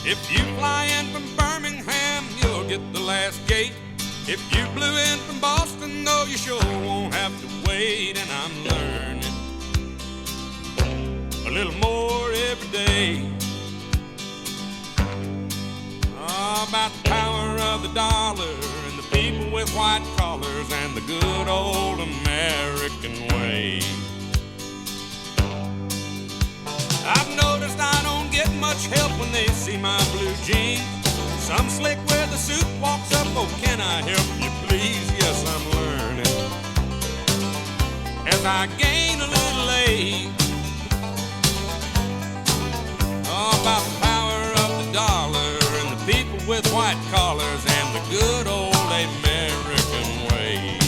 If you fly in from Birmingham, you'll get the last gate. If you blew in from Boston, though, you sure won't have to wait. And I'm learning a little more every day about the power of the dollar and the people with white collars and the good old American way. I've noticed I don't get much help when they see my blue jeans. Some slick with a suit walks up, oh, can I help you please? Yes, I'm learning as I gain a little age about the power of the dollar and the people with white collars and the good old American way.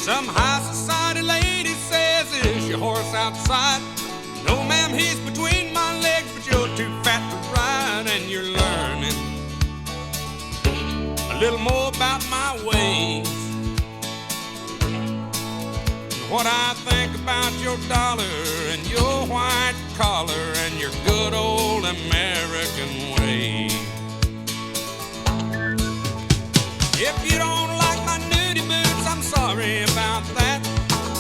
Some high society lady says, is your horse outside? No, ma'am, he's between my legs, but you're too fat to ride. And you're learning a little more about my ways and what I think about your dollar and your white collar and your good old American way. If you don't like my nudie boots, I'm sorry about that.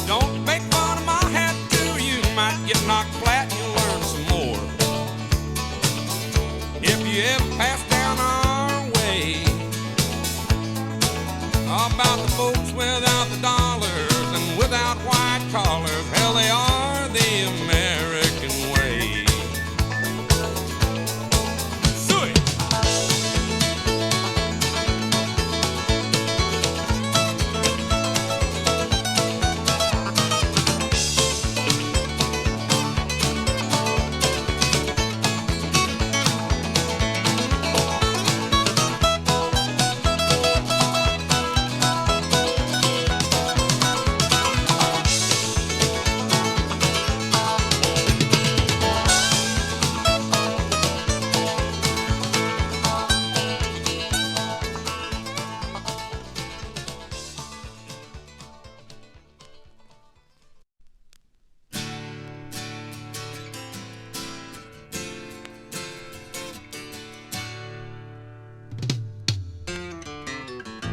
Don't make fun of my hat too, you might get knocked flat and you'll learn some more. If you ever pass down our way about the folks without the dollars and without white collars, hell, they are the American way. Suey!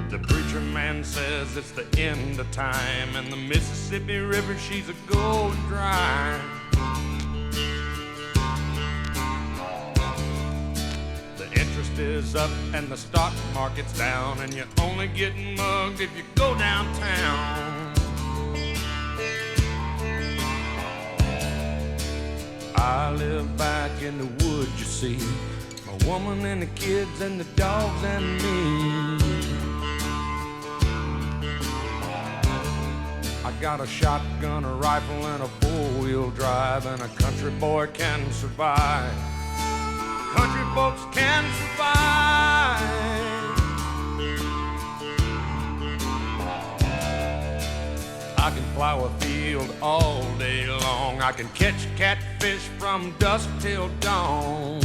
The preacher man says it's the end of time, and the Mississippi River, she's a going dry. The interest is up and the stock market's down, and you're only getting mugged if you go downtown. I live back in the woods, you see, my woman and the kids and the dogs and me. I got a shotgun, a rifle, and a four-wheel drive, and a country boy can survive. Country folks can survive. I can plow a field all day long. I can catch catfish from dusk till dawn.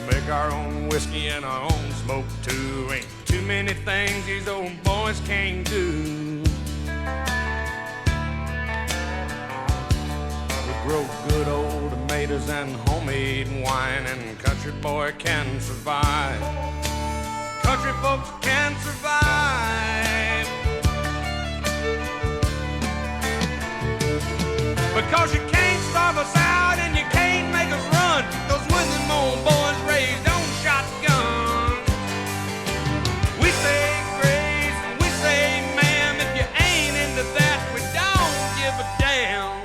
Make our own whiskey and our own smoke too. Ain't too many things these old boys can't do. We grow good old tomatoes and homemade wine, and country boy can survive. Country folks can survive. Because you can't starve us out and you can't make us run. Those when them old boys raised on shotgun. We say grace, we say ma'am. If you ain't into that, we don't give a damn.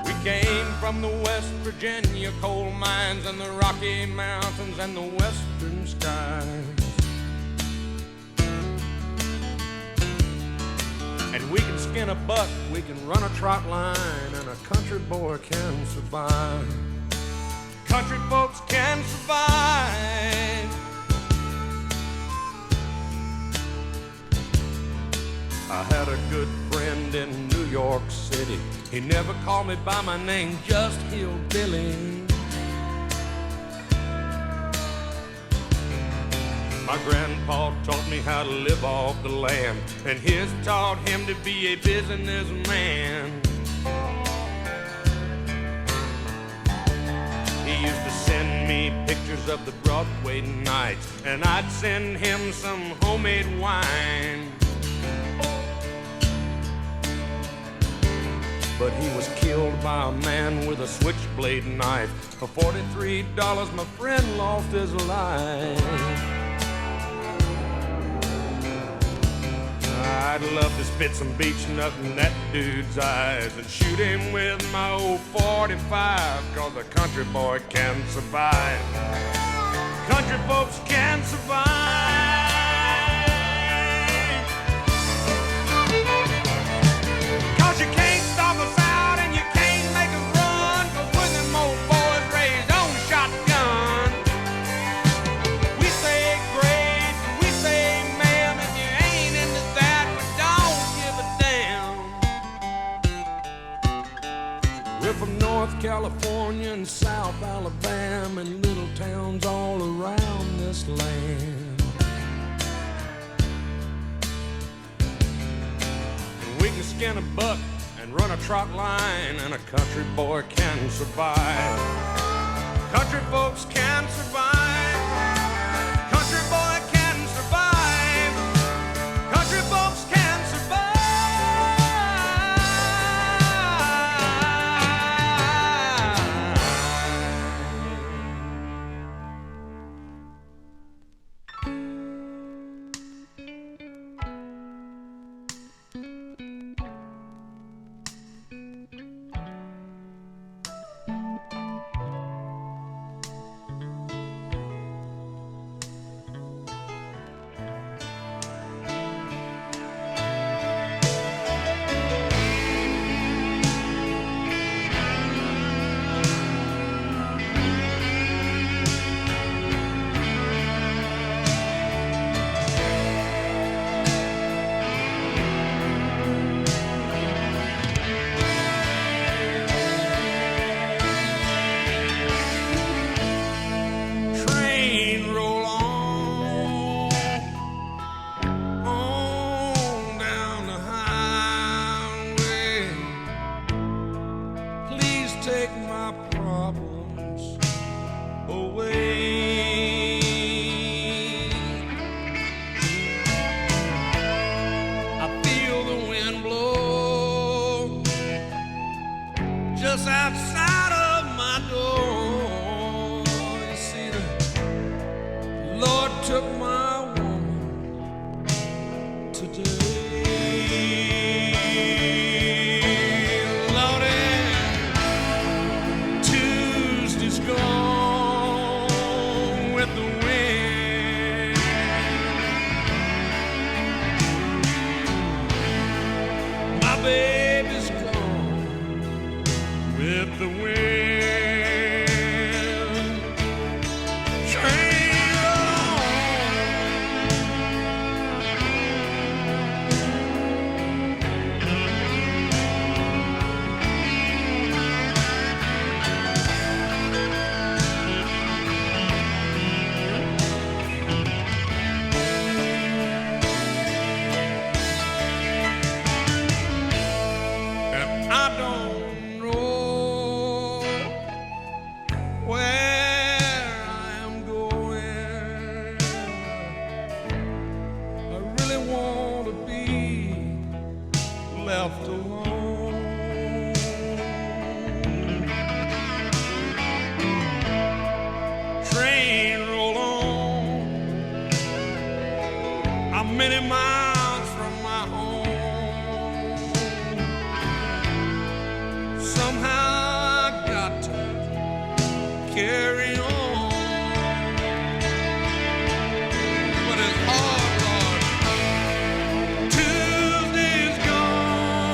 We came from the West Virginia coal mines and the Rocky Mountains and the western skies. And we can skin a buck, we can run a trot line, and a country boy can survive. Country folks can survive. I had a good friend in New York City. He never called me by my name, just Hillbilly. My grandpa taught me how to live off the land, and his taught him to be a businessman. He used to send me pictures of the Broadway nights, and I'd send him some homemade wine. But he was killed by a man with a switchblade knife. For $43, my friend lost his life. I'd love to spit some beach nut in that dude's eyes and shoot him with my old 45, 'cause a country boy can survive. Country folks can survive. 'Cause you can't stop us out and you can't make us run, 'cause we're them old boys raised on shotgun. We say grace, we say ma'am, if you ain't into that, we don't give a damn. We're from North California and South Alabama and little towns all around this land. We can skin a buck and run a trot line, and a country boy can survive. Country folks can survive. Country boy can survive. Country folks can survive. Just outside of my door, you see, the Lord took my woman today. Lordy, Tuesday's gone with the wind. My baby's gone with the wind. Train and I don't know where I am going. I really want to be left alone. Train roll on. I'm many miles from my home. Somehow I got to carry on. But it's hard, Lord. Tuesday's gone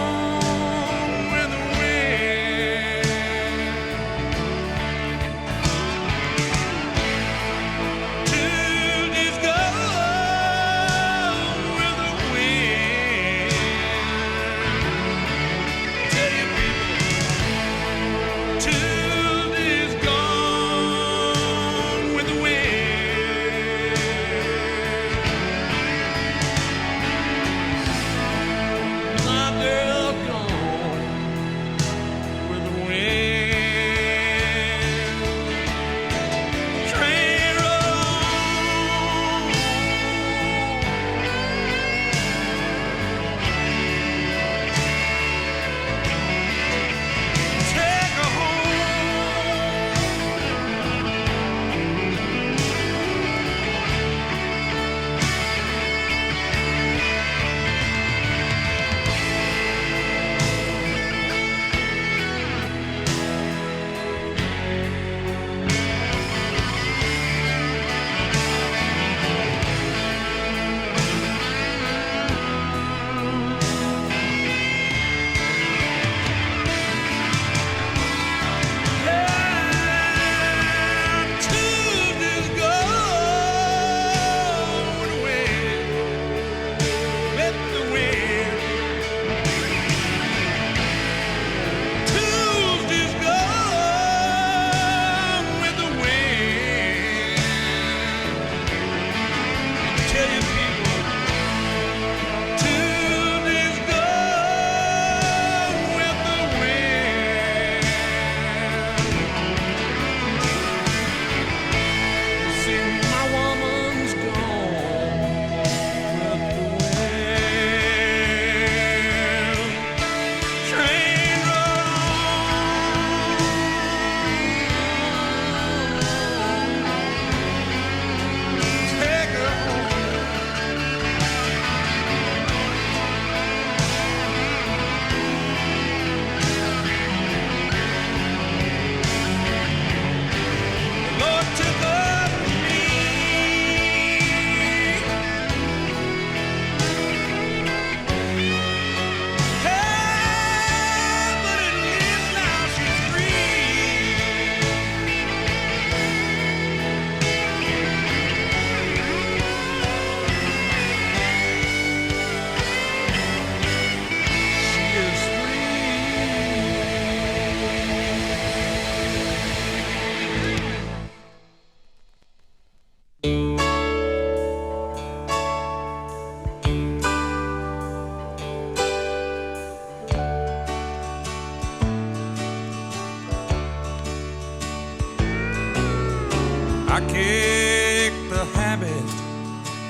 I kicked the habit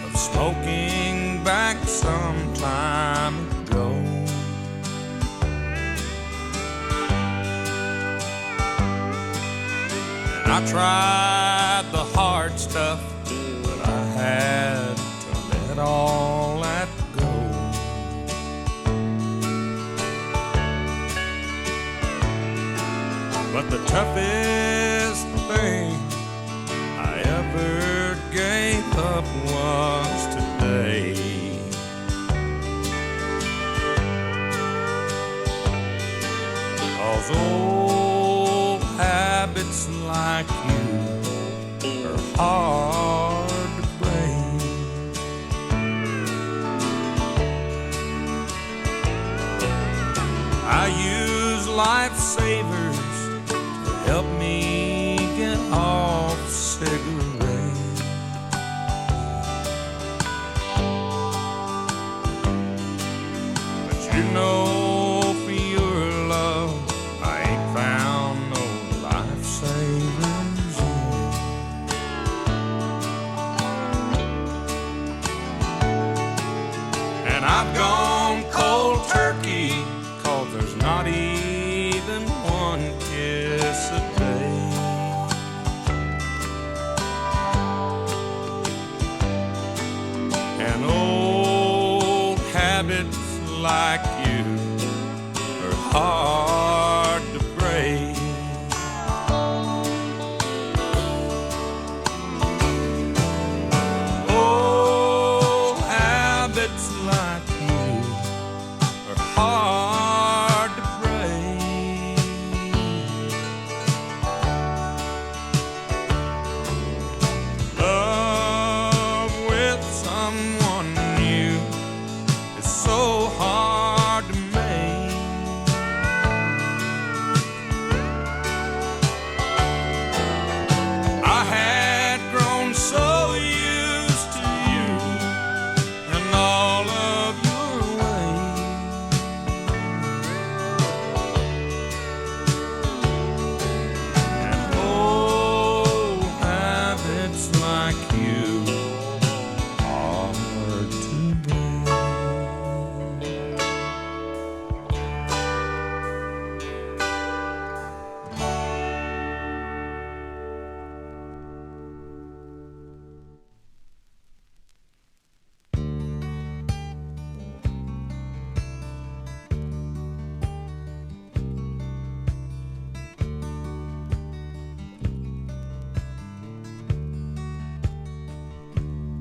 of smoking back some time ago. And I tried the hard stuff, but I had to let all that go. But the toughest thing I ever gave up was today. 'Cause old habits like you are hard to break. I use lifesavers to help me get off cigarettes. But you know, for your love, I ain't found no lifesavers yet. And I've gone cold turkey, 'cause there's not even one kiss a day. And old habits like you are hard to break. Old habits like you are hard to break. Love with someone new is so hard to make. I had grown so used to you and all of your ways. And old habits like you are hard to break.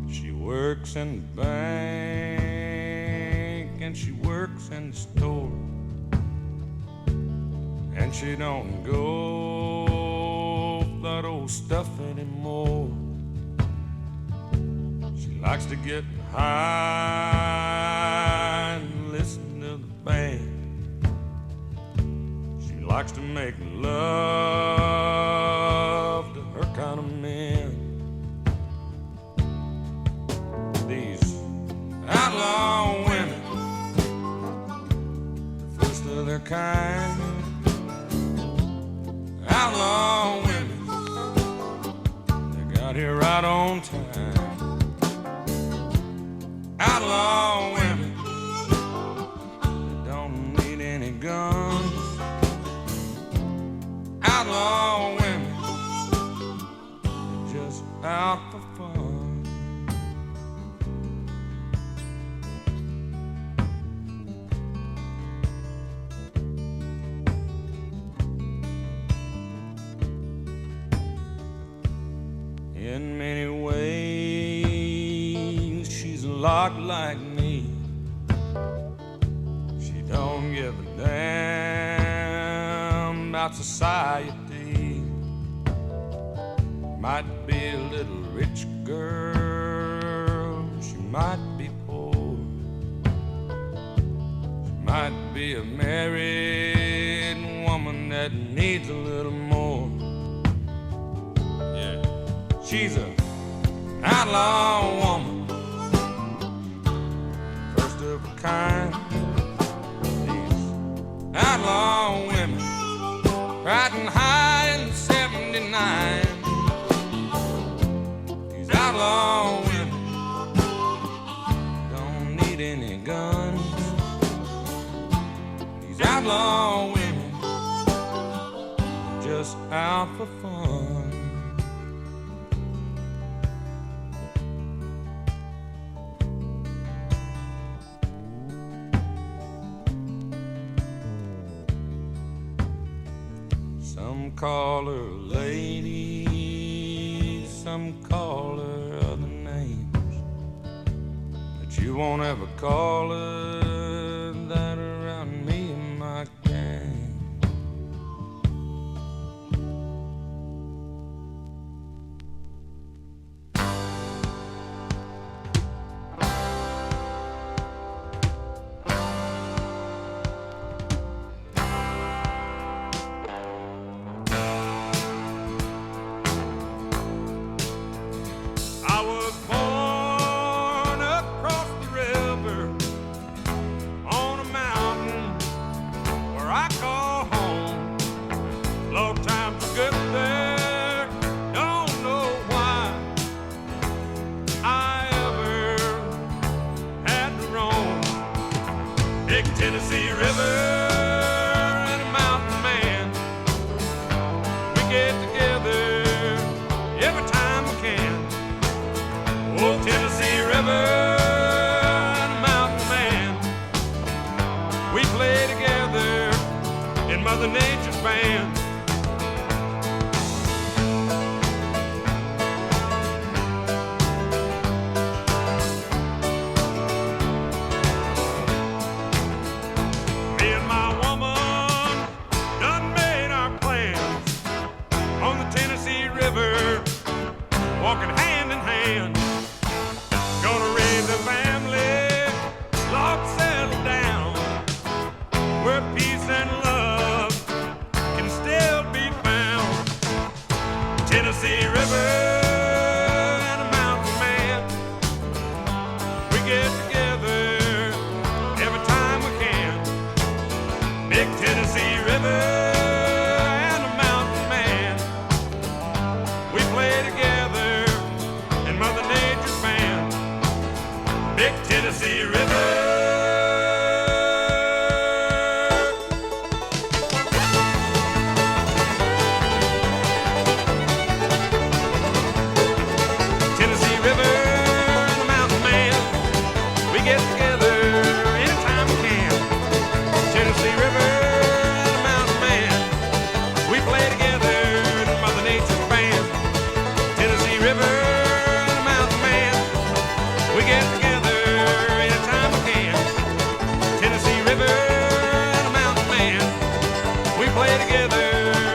She works in the bank and she works in the store, and she don't go for that old stuff anymore. She likes to get high and listen to the band. She likes to make love to her kind of men. These outlaw women, the first of their kind. Outlaw women, they got here right on time. Outlaw women, they don't need any guns. Outlaw women, they're just out for fun. In many ways, she's a lot like me. She don't give a damn about society. Might be a little rich girl, she might be poor. She might be a married woman that needs a little more. Yeah, she's a outlaw woman, first of a kind. These outlaw women, riding high in 79. outlaw women just out for fun. Some call her lady, some call her other names, but you won't ever call her that around me and my gang. I was born across the river on a mountain where I call home. Long time to get there, don't know why I ever had to roam. Big Tennessee River and a mountain man, we get together every time we can. Old Tennessee River and a mountain man, we play together in Mother Nature's band. Me and my woman done made our plans on the Tennessee River, walking hand in hand. Gonna raise a family, Lord, settle down, where peace and love can still be found. Tennessee River and a mountain man, we get together every time we can. Big Tennessee River and a mountain man, we play together in Mother Nature's band. Big Tennessee River. Tennessee River and the mountain man, we get together anytime we can. Tennessee River and the mountain man, we play together in Mother Nature's band. Tennessee River and the mountain man, we get together anytime we can. Tennessee River and a mountain man, we play together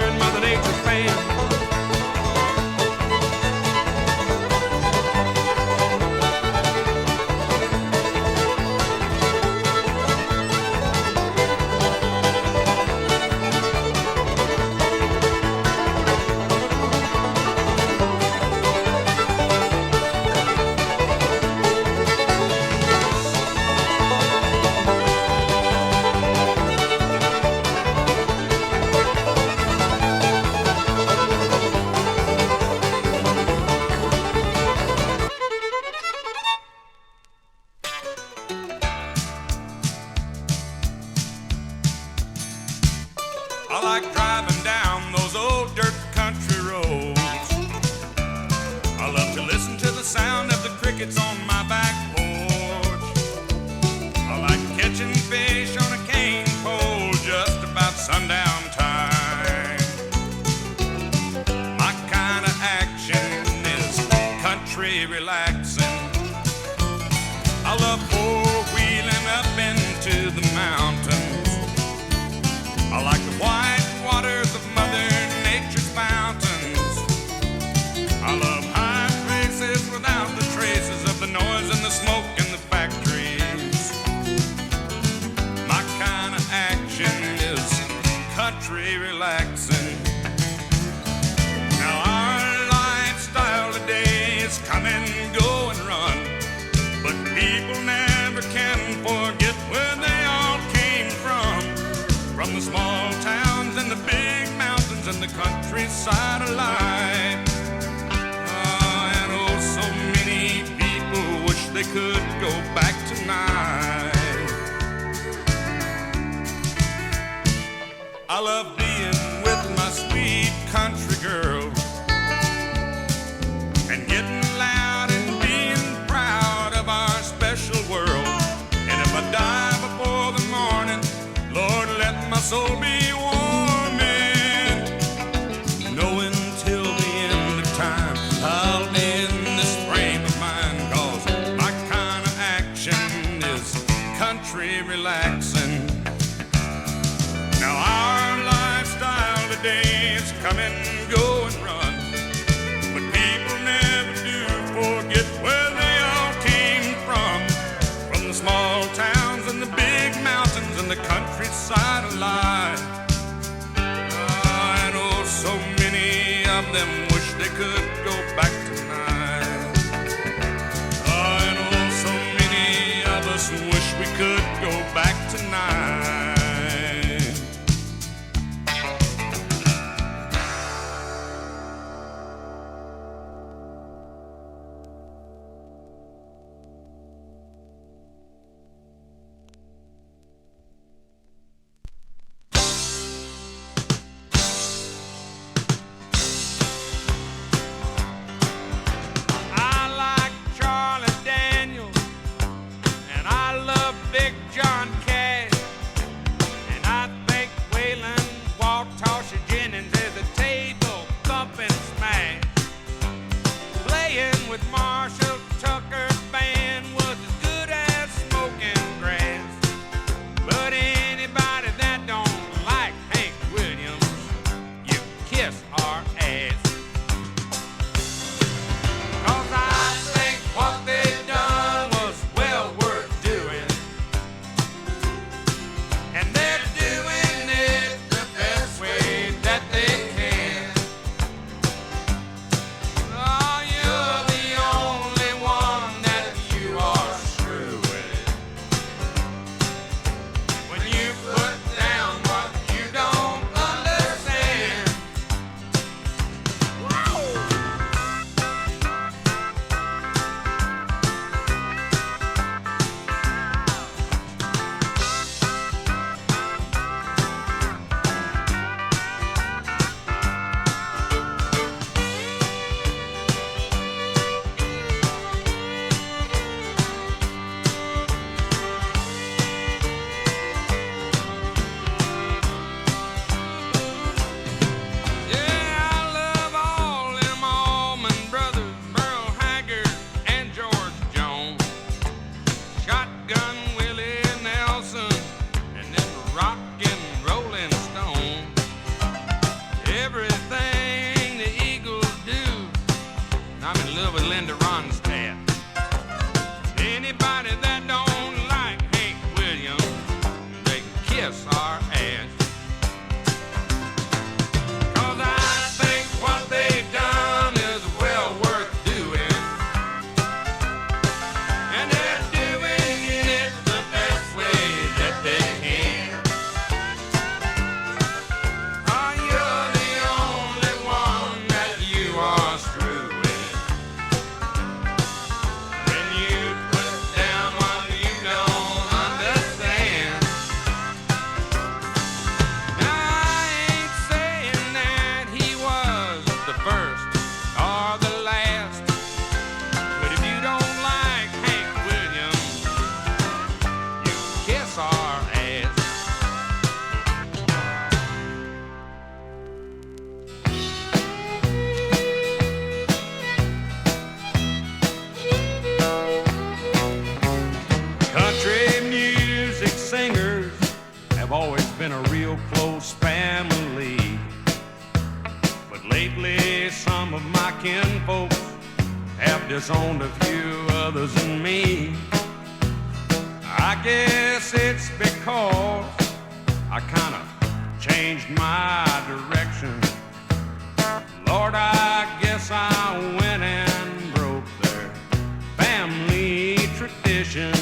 in Mother Nature's band. I like driving down those old dirt country roads. I love to listen to the sound of the crickets on my back porch. I like catching fish on a cane pole just about sundown time. My kind of action is country relaxing. I love four-wheeling up into the mountains. I like the white waters of Mother Nature's fountains. I love high places without the traces of the noise and the smoke in the factories. My kind of action is country relaxing. Now our lifestyle today is come and go and run, but people never can forget where they all came from the small towns and the big mountains and the countryside alike. And oh, so many people wish they could go back tonight. I love being with my sweet country girl and getting loud and being proud of our special world. And if I die before the morning, Lord, let my soul be warm in knowing till the end of time I'll be in this frame of mind, 'cause my kind of action is country relaxing. Now our lifestyle today is come and go and run, but people never do forget where they all came from the small towns and the big mountains and the countryside alive. I know so many of them wish they could go back tonight. I know so many of us wish we could go back tonight. Disowned a few others than me. I guess it's because I kind of changed my direction. Lord, I guess I went and broke their family tradition.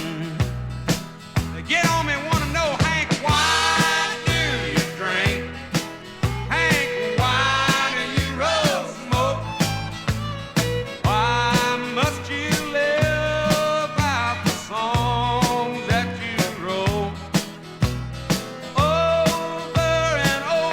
They get on me, want to know, Hank, why do you drink? Hank, why do you roll smoke? Why must you live out the songs that you wrote over and over?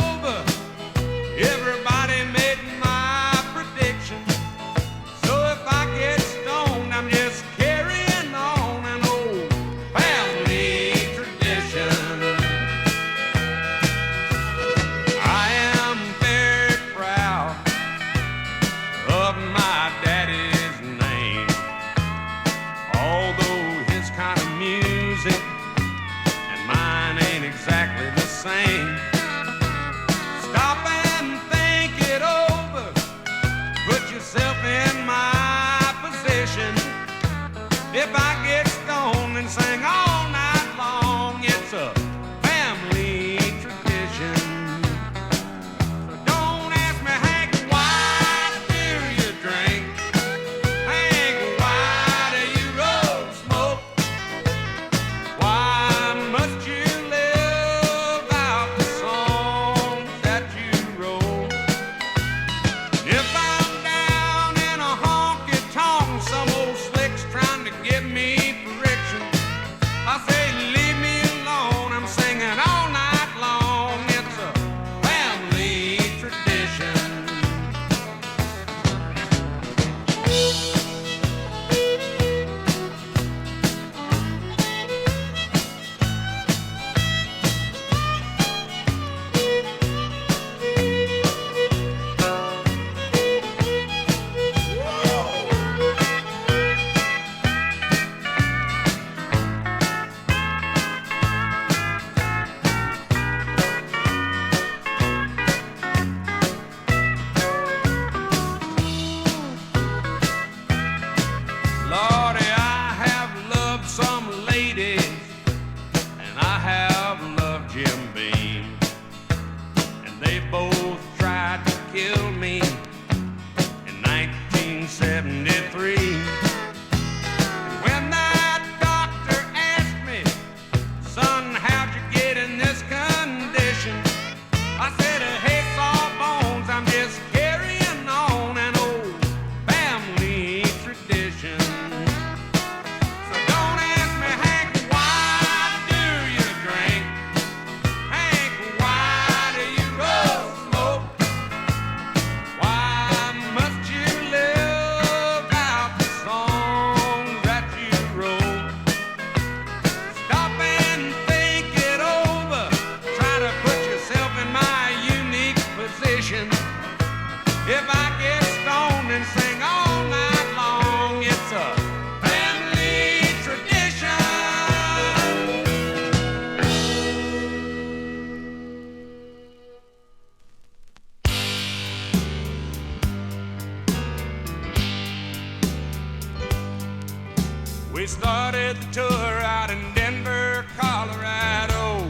We started the tour out in Denver, Colorado.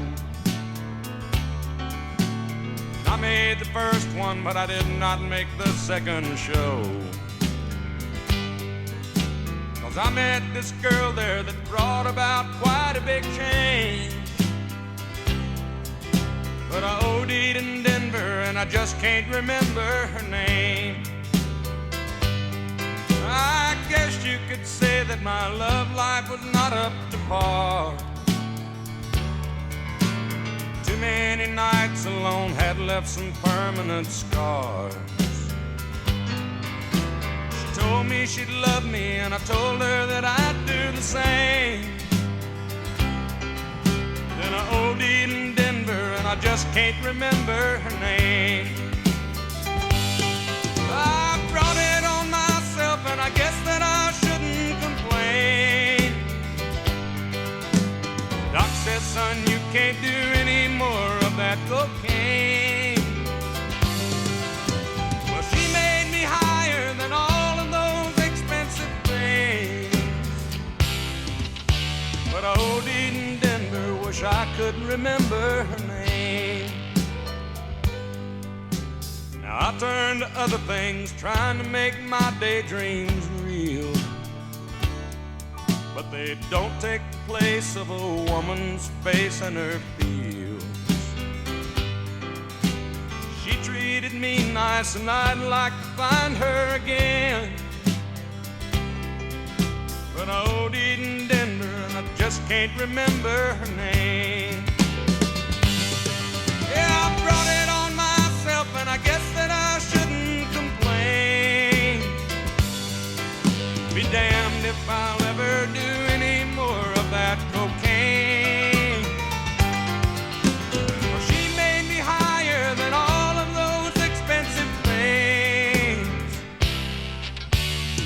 I made the first one, but I did not make the second show. 'Cause I met this girl there that brought about quite a big change. But I OD'd in Denver and I just can't remember her name. I guess you could say that my love life was not up to par. Too many nights alone had left some permanent scars. She told me she'd love me and I told her that I'd do the same. Then I OD'd in Denver and I just can't remember her name. I brought it on myself and I guess that I shouldn't complain. Doc says, son, you can't do any more of that cocaine. Well, she made me higher than all of those expensive things. But I OD'd in Denver, wish I could remember her name. Now I turn to other things, trying to make my daydreams real. But they don't take the place of a woman's face and her feels. She treated me nice and I'd like to find her again. But I OD'd in Denver and I just can't remember her name. Yeah, I brought it on myself and I guess that I shouldn't complain. Be damned if I'll ever do any more of that cocaine. Well, she made me higher than all of those expensive things.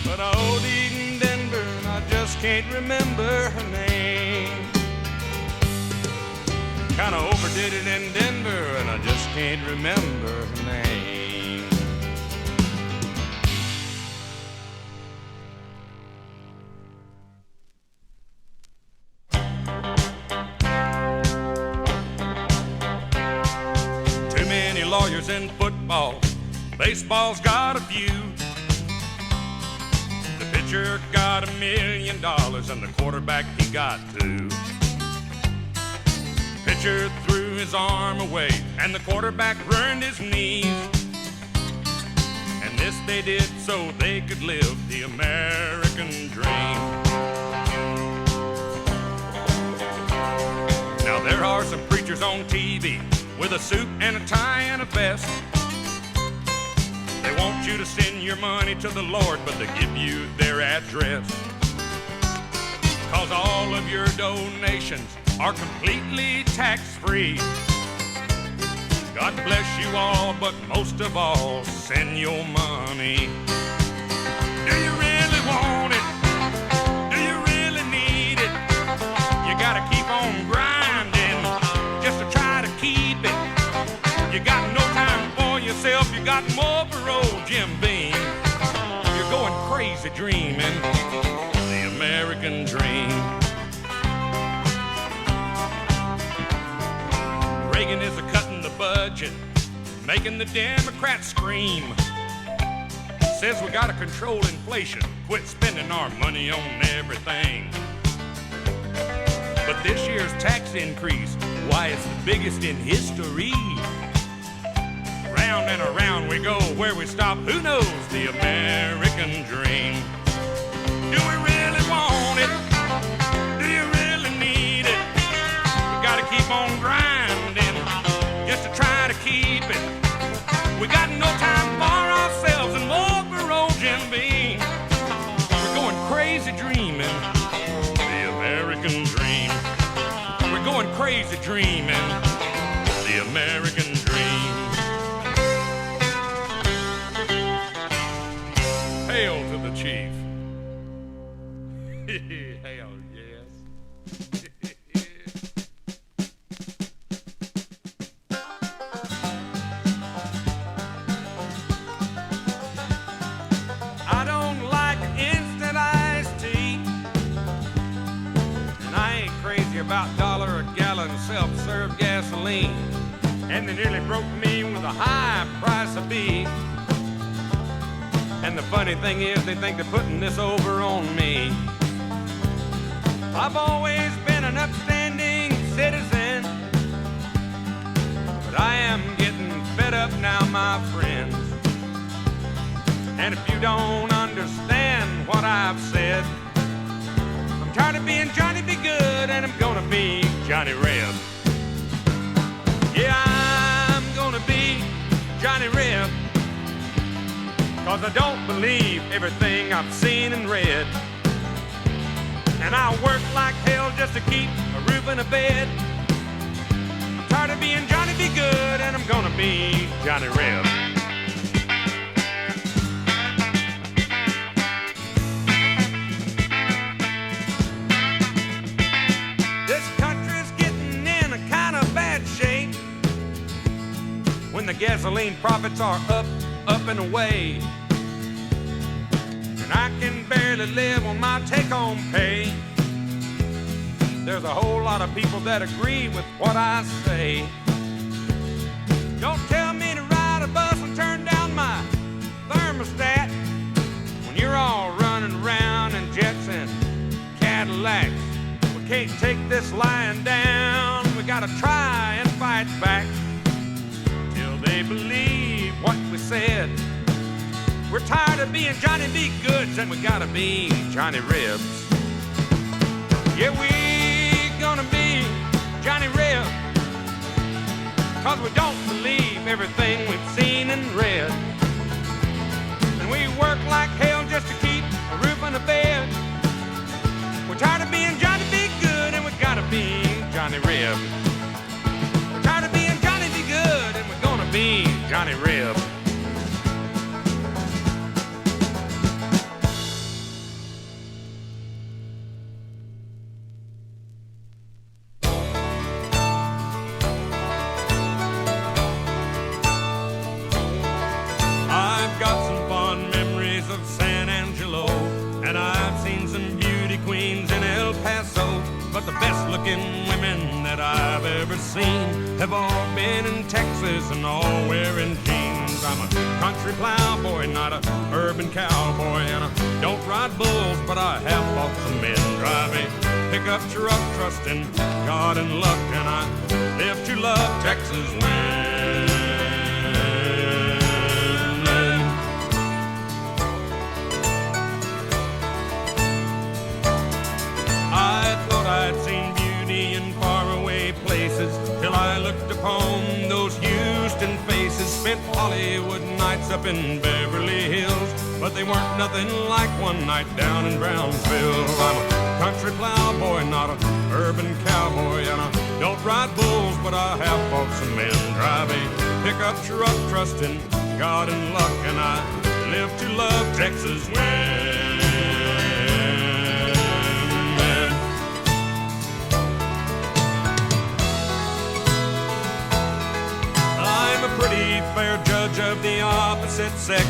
But I OD'd in Denver and I just can't remember her name. Kinda overdid it in Denver and I just can't remember her name. Too many lawyers in football, baseball's got a few. The pitcher got $1 million and the quarterback, he got $2. Pitcher threw his arm away and the quarterback burned his knees. And this they did so they could live the American dream. Now there are some preachers on TV with a suit and a tie and a vest. They want you to send your money to the Lord, but they give you their address. 'Cause all of your donations are completely tax-free. God bless you all, but most of all, send your money. Do you really want it? Do you really need it? You gotta keep on grinding just to try to keep it. You got no time for yourself, you got more for old Jim Beam. You're going crazy dreaming the American dream. Reagan is a-cutting the budget, making the Democrats scream. Says we gotta control inflation, quit spending our money on everything. But this year's tax increase, why, it's the biggest in history. Round and around we go, where we stop, who knows, the American dream. Do we really want it? Do you really need it? We gotta keep on grinding just to try to keep it. We got no time for ourselves and more for old Jim Beam. We're going crazy dreaming the American dream. We're going crazy dreaming the American dream. Hail to the chief. Hail, yes. I don't like instant iced tea. self-serve gasoline, and they nearly broke me with a high price of beef. And the funny thing is, they think they're putting this over on me. I've always been an upstanding citizen, but I am getting fed up now, my friends. And if you don't understand what I've said, I'm tired of being Johnny Be Good, and I'm gonna be Johnny Reb. Yeah, I'm gonna be Johnny Reb, 'cause I don't believe everything I've seen and read. And I work like hell just to keep a roof and a bed. I'm tired of being Johnny Be Good, and I'm gonna be Johnny Reb. This country's getting in a kind of bad shape when the gasoline profits are up and away. I can barely live on my take-home pay. There's a whole lot of people that agree with what I say. Don't tell me to ride a bus and turn down my thermostat when you're all running around in jets and Cadillacs. We can't take this lying down. We gotta try and fight back till they believe what we said. We're tired of being Johnny Be Goods, and we gotta be Johnny Rebs. Yeah, we gonna be Johnny Reb, 'cause we don't believe everything we've seen and read. And we work like hell just to keep a roof and a bed. We're tired of being Johnny Be Good, and we gotta be Johnny Reb. We're tired of being Johnny Be Good, and we're gonna be Johnny Reb. Women that I've ever seen have all been in Texas and all wearing jeans. I'm a country plowboy, not a urban cowboy, and I don't ride bulls, but I have fought some men. Drive a pickup truck, trusting God and luck, and I live to love Texas women. I thought I'd seen in faraway places till I looked upon those Houston faces. Spent Hollywood nights up in Beverly Hills, but they weren't nothing like one night down in Brownsville. I'm a country plowboy, not an urban cowboy, and I don't ride bulls, but I have fought some men. Drive a pickup truck, trusting God and luck, and I live to love Texas women. Pretty fair judge of the opposite sex,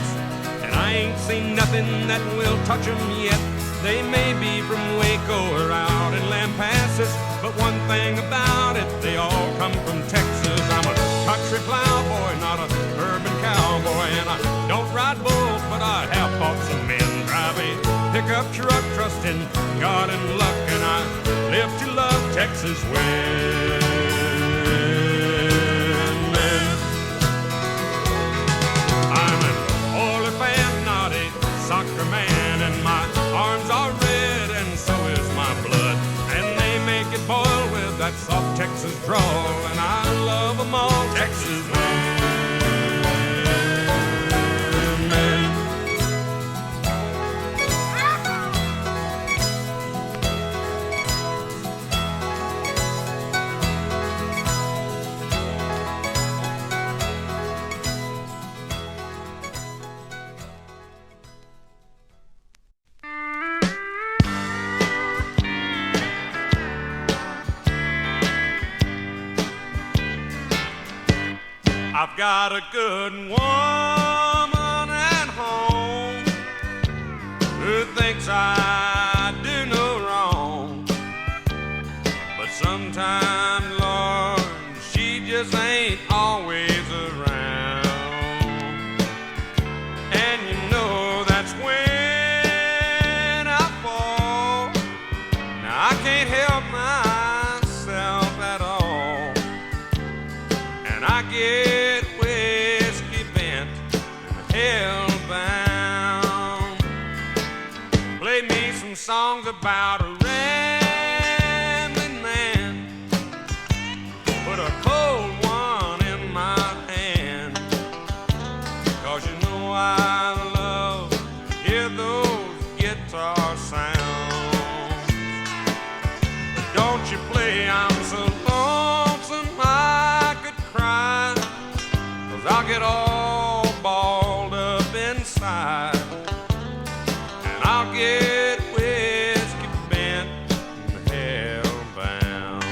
and I ain't seen nothing that will touch them yet. They may be from Waco or out in Lampasas, but one thing about it, they all come from Texas. I'm a country plowboy, not an urban cowboy, and I don't ride bulls, but I have fought some men. Drive a pickup truck, trusting God and luck, and I live to love Texas women. Soccer man, and my arms are red, and so is my blood, and they make it boil with that soft Texas drawl, and I love them all, Texas women. I've got a good woman at home who thinks I do no wrong, but sometimes, Lord, just ain't always around. And you know that's when I fall. Now I can't help myself at all, and I get whiskey bent and hell-bound. Play me some songs about a rambling man, put a cold one in my hand, 'cause you know I love to hear those guitar sounds. But don't you play I'm so lonesome I could cry, 'cause I'll get all balled up inside, and I'll get whiskey bent and hell-bound.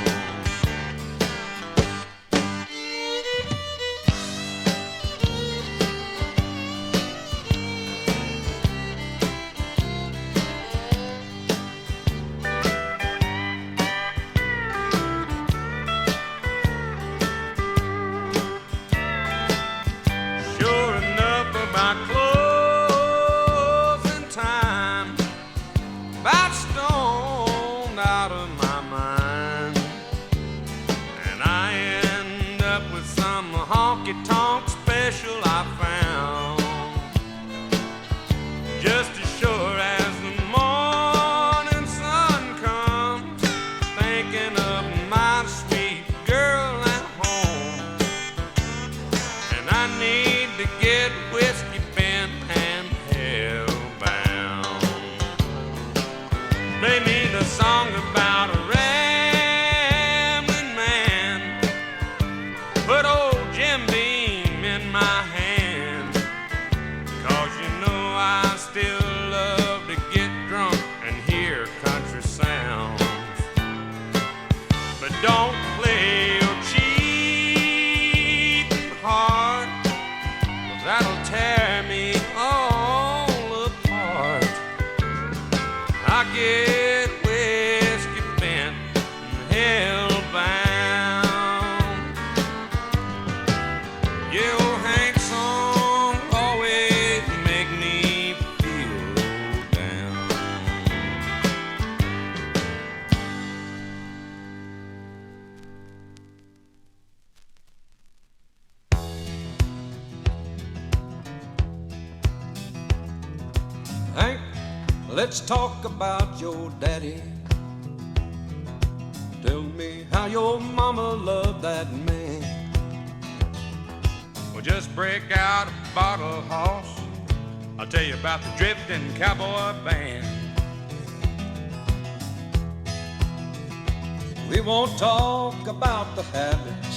Sure enough, about closing time, about stoned out of my mind, and I end up with some honky-tonk special I found. Just as sure as the morning sun comes, thinking of my sweet girl at home, and I need to get whiskey bent and hell-bound. Play me the song about a rambling man, put old Jim Beam in my hand, 'cause you know I still love to get drunk and hear country sounds. But don't play your cheating heart, 'cause that'll tear me all apart. I get whiskey bent and hell-bound. Yeah, old Hank song always make me feel down. Hank, let's talk about your daddy. Tell me how your mama loved that man. Well, just break out a bottle of hoss, I'll tell you about the drifting cowboy band. We won't talk about the habits,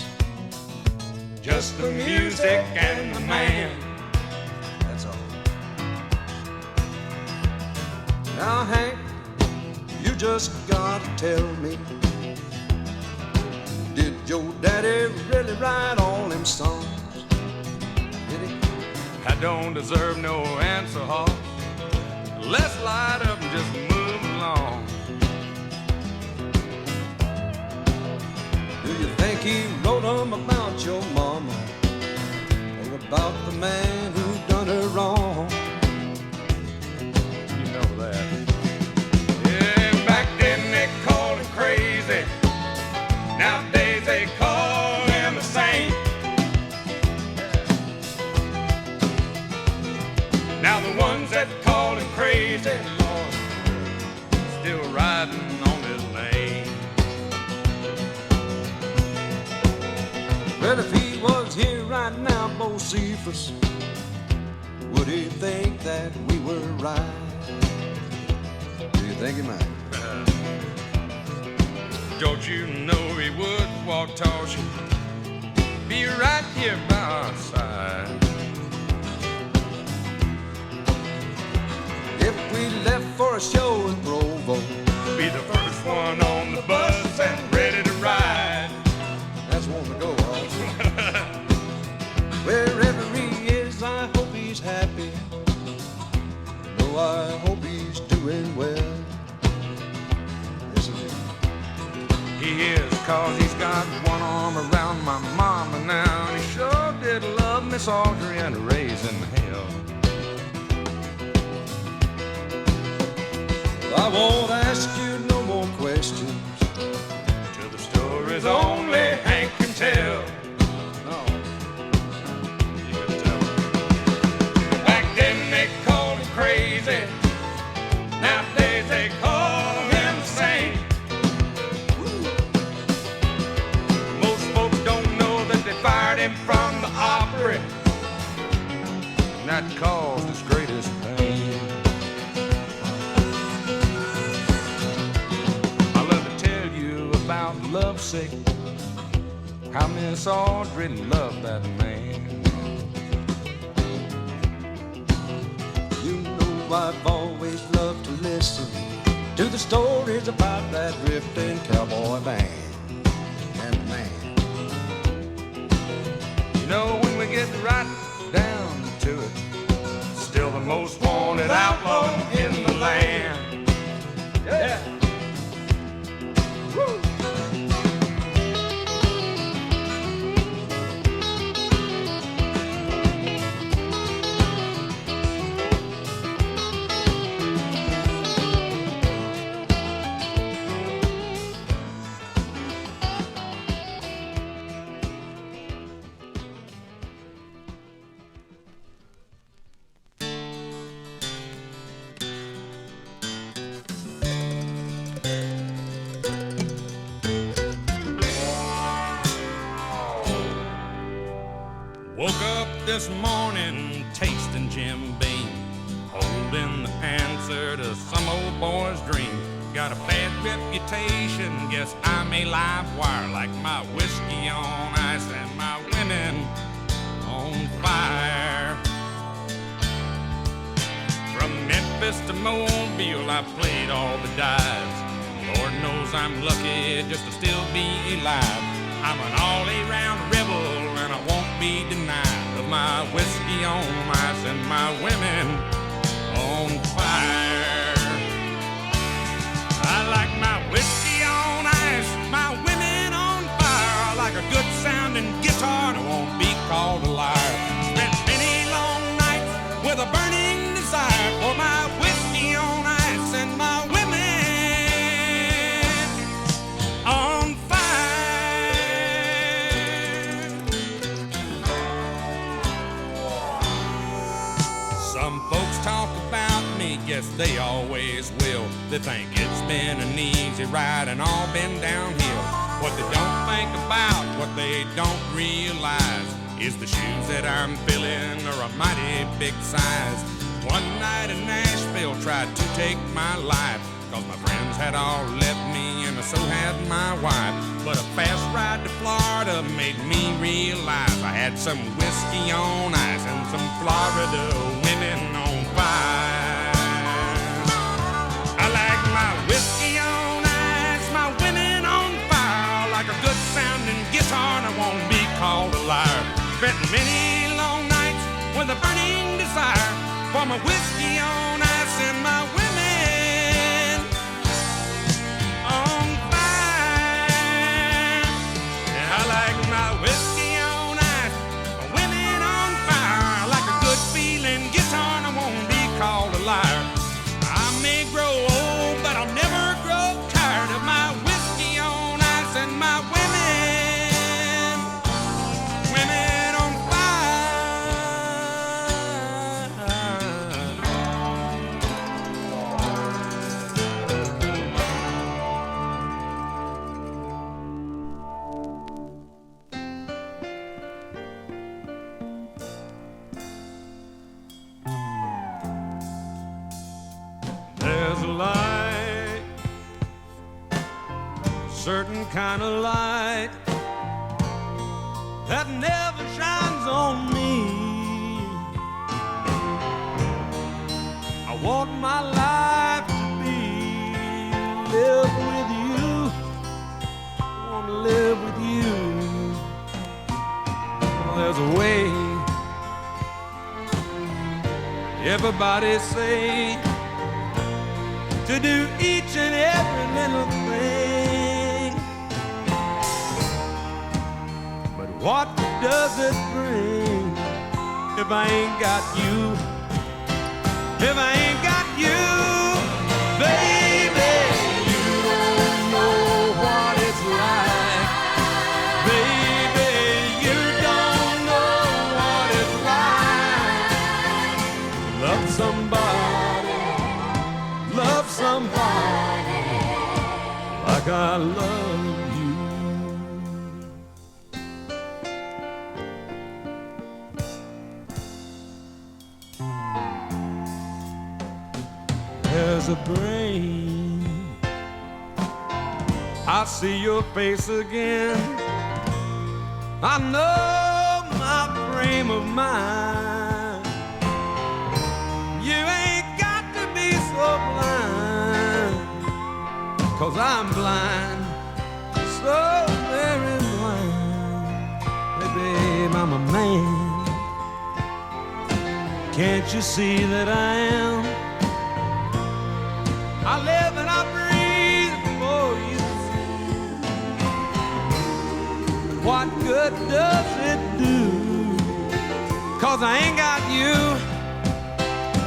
Just the music and the man. that's all. Now, Hank, you just gotta tell me, did your daddy really write all them songs? Did he? I don't deserve no answer, hoss. Let's light up and just move along. Do you think he wrote them about your mama, or about the man who done her wrong? You know that. Yeah, back then they called him crazy. Nowadays they call him a saint. Now the ones that called him crazy, Lord, still riding on his lane. Well, if he was here right now, Bocephus, would he think that we were right? Do you think he might? Don't you know he would walk tall, be right here by our side. If we left for a show in Provo, Be the first one on the bus and ready to ride. that's one to go, huh? Wherever he is, I hope he's happy. No, I hope he's doing well. Yes, indeed. He is 'cause he's got one arm around my mama now, and he sure did love Miss Audrey and raising hell. I won't ask you no more questions Till the stories only Hank can tell. No. You can tell. Back then they called him crazy. Nowadays they call him sane. Most folks don't know that they fired him from the Opry, and that caused his greatest pain. I love to tell you about Lovesick, how Miss Audrey loved that man. You know I've always loved to listen to the stories about that drifting cowboy band and man. You know, when we get right down to it, still the most wanted outlaw in the land. Yeah. Woo. Woke up this morning tasting Jim Beam, holding the answer to some old boy's dream. Got a bad reputation, guess I'm a live wire, like my whiskey on ice and my women on fire. From Memphis to Mobile, I played all the dives. Lord knows I'm lucky just to still be alive. I'm an all-around rebel, and I won't be denied of my whiskey on ice and my women on fire. I like my whiskey on ice, my women on fire. I like a good sounding guitar, and I won't be called a liar. Spent many long nights with a burning desire for my whiskey on ice and my women on fire. Some folks talk about me, guess they always will. They think it's been an easy ride and all been downhill. What they don't think about, what they don't realize, is the shoes that I'm filling are a mighty big size. One night in Nashville tried to take my life, 'cause my friends had all left me and so had my wife. But a fast ride to Florida made me realize I had some whiskey on ice and some Florida women on fire. I like my whiskey on ice, my women on fire. Like a good sounding guitar, and I won't be called a liar. Spent many long nights with a burning desire for my whiskey on ice and my women on fire. And I like my whiskey on ice, my women on fire. I like a good feeling guitar, and I won't be called a liar. I may grow old, but I'll never grow tired of my whiskey on ice and my women on There's a light, certain kind of light that never shines on me. I want my life to be live with you. I want to live with you. There's a way. Everybody say to do each and every little thing What does it bring if I ain't got you? If I ain't got you, baby, you don't know what it's like. Baby, you don't know what it's like. Love somebody like I love you. There's a brain, I see your face again. I know my frame of mind. You ain't got to be so blind, 'cause I'm blind, so very blind. Hey babe, I'm a man. Can't you see that I am? I live and I breathe for you. What good does it do? 'Cause I ain't got you.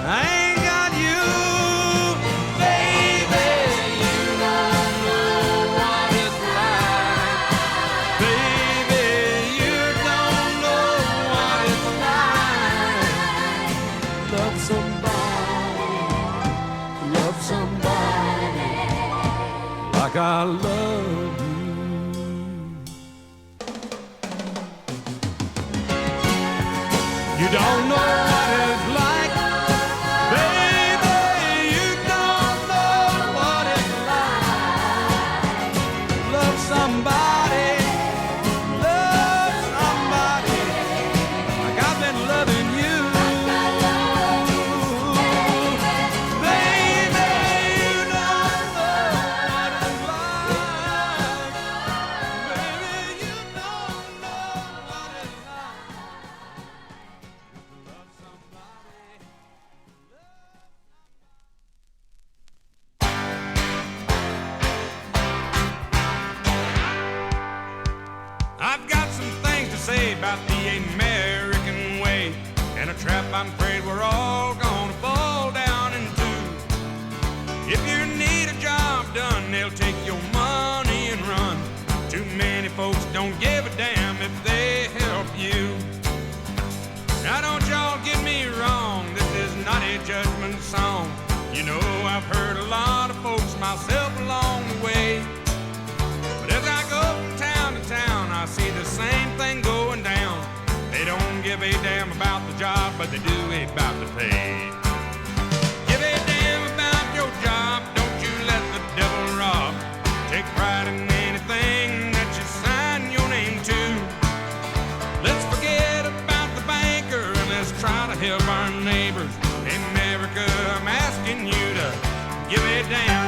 I ain't got you. Baby, you don't know what it's like. Baby, you don't know what it's like. Love somebody like I love you. You don't know what it's like, baby. You don't know what it's like. Love somebody like I've been loving you. About the American way, and a trap I'm afraid we're all gonna fall down into. If you need a job done, they'll take your money and run. Too many folks don't give a damn if they help you. Now don't y'all get me wrong, this is not a judgment song. You know I've heard a lot of folks myself along the way. But as I go from town to town, I see the same thing going down. They don't give a damn about the job, but they do about the pay. Give a damn about your job, don't you let the devil rob. Take pride in anything that you sign your name to. Let's forget about the banker and let's try to help our neighbors. In America, I'm asking you to give a damn.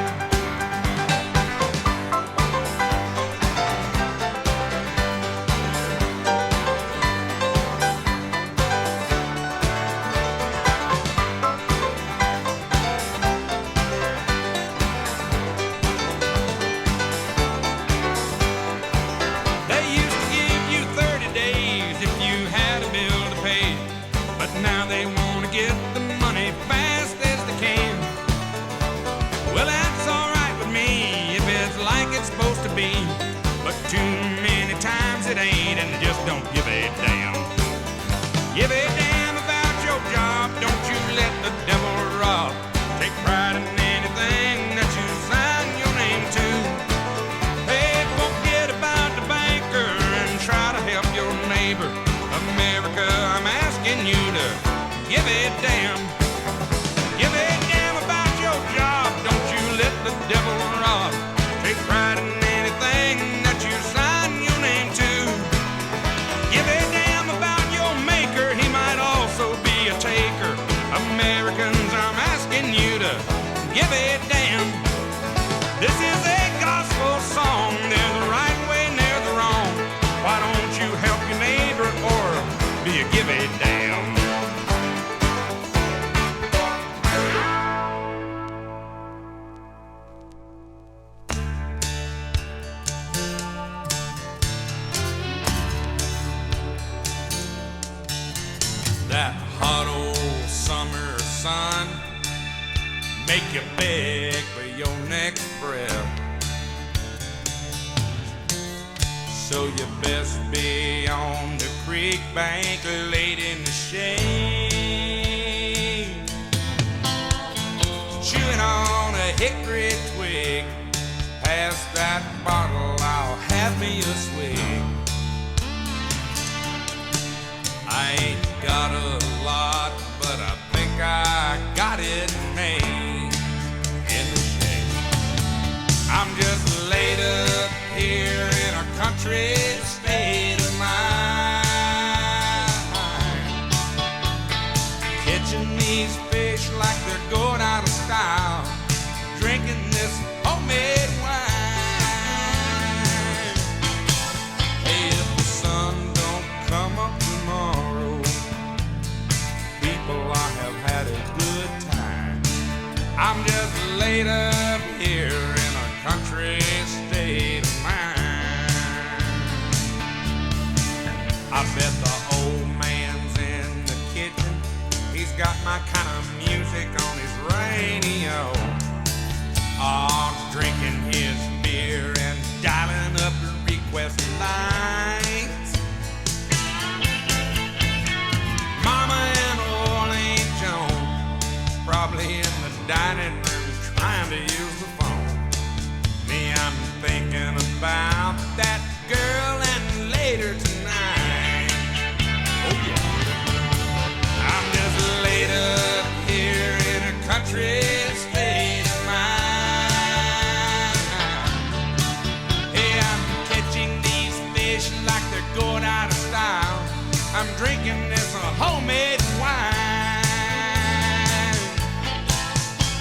But too many times it ain't, and they just don't give a damn. Give a damn about your job, don't you let the devil rob. Take pride in anything that you sign your name to. Hey, forget about the banker and try to help your neighbor. America, I'm asking you to give a damn. Give a damn about your job, don't you let the devil rob. Take pride in anything that you sign your name to. Give a damn about your maker, he might also be a taker. Americans, I'm asking you to give a damn. This is a gospel song, there's a right way and there's a wrong. Why don't you help your neighbor or do you give a damn? sun make you beg for your next breath. So you best be on the creek bank laid in the shade, chewing on a hickory twig. Pass that bottle, I'll have me a swig. I ain't got a lot, but I think I got it made in the shade. I'm just laid up here in a country state of mind, catching these fish like they're going out of style, drinking this homemade wine. Hey, if the sun don't come up tomorrow, people, I have had a good time. I'm just laid up here in a country state of mind. I bet the old man's in the kitchen. He's got my kind of music on his radio. Oh, drinking his beer and dialing up the request lines. Mama and old Aunt Joan probably in the dining room trying to use the phone. Me, I'm thinking about that girl and later tonight. Oh yeah. I'm just laid up here in a country state of mind. Hey, I'm catching these fish like they're going out of style. I'm drinking this homemade wine.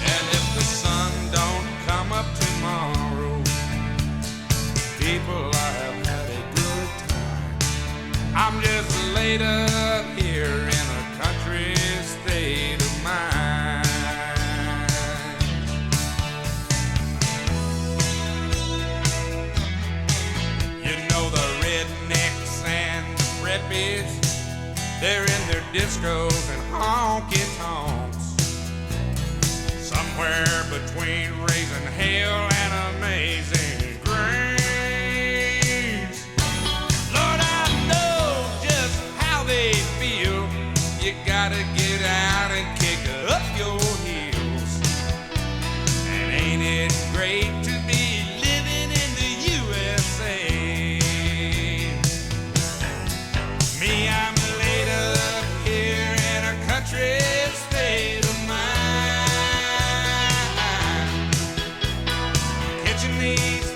And if the sun don't come up tomorrow, people, I have had a good time. I'm just laid up here in a country state of mind. You know the rednecks and the preppies, they're in their discos and honky-tonks, somewhere between raising hell and amazing grace. Lord, I know just how they feel. You gotta get out and kick up your heels. And ain't it great to be living in the USA? Me, I'm laid up here in a country state of mind, catching these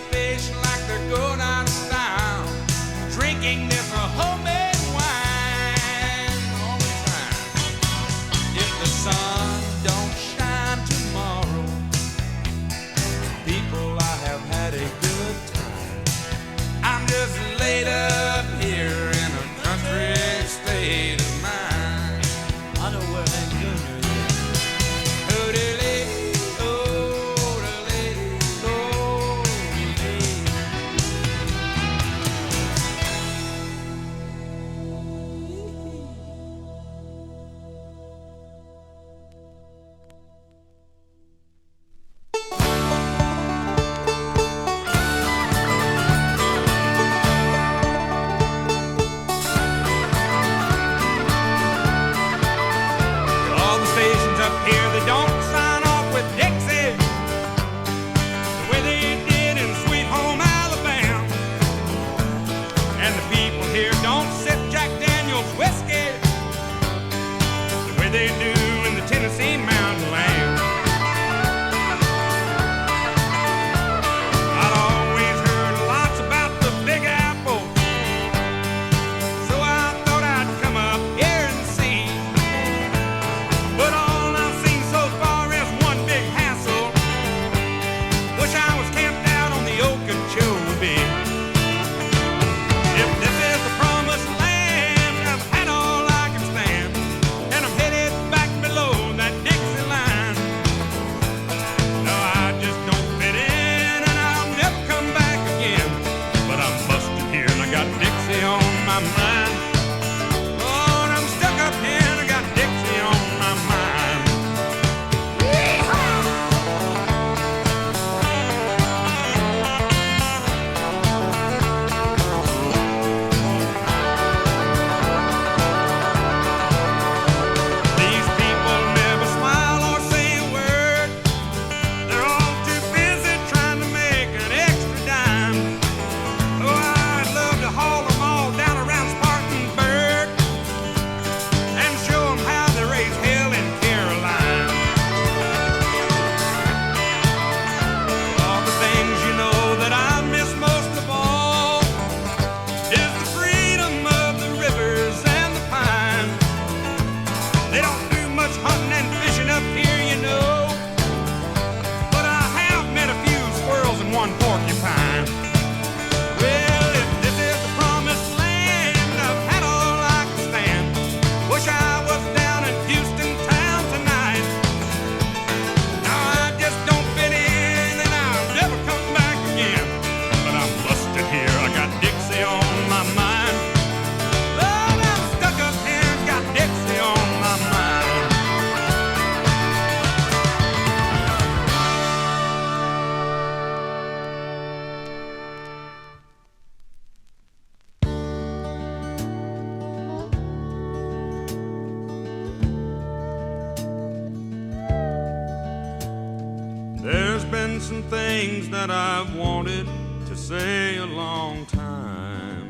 some things that I've wanted to say a long time.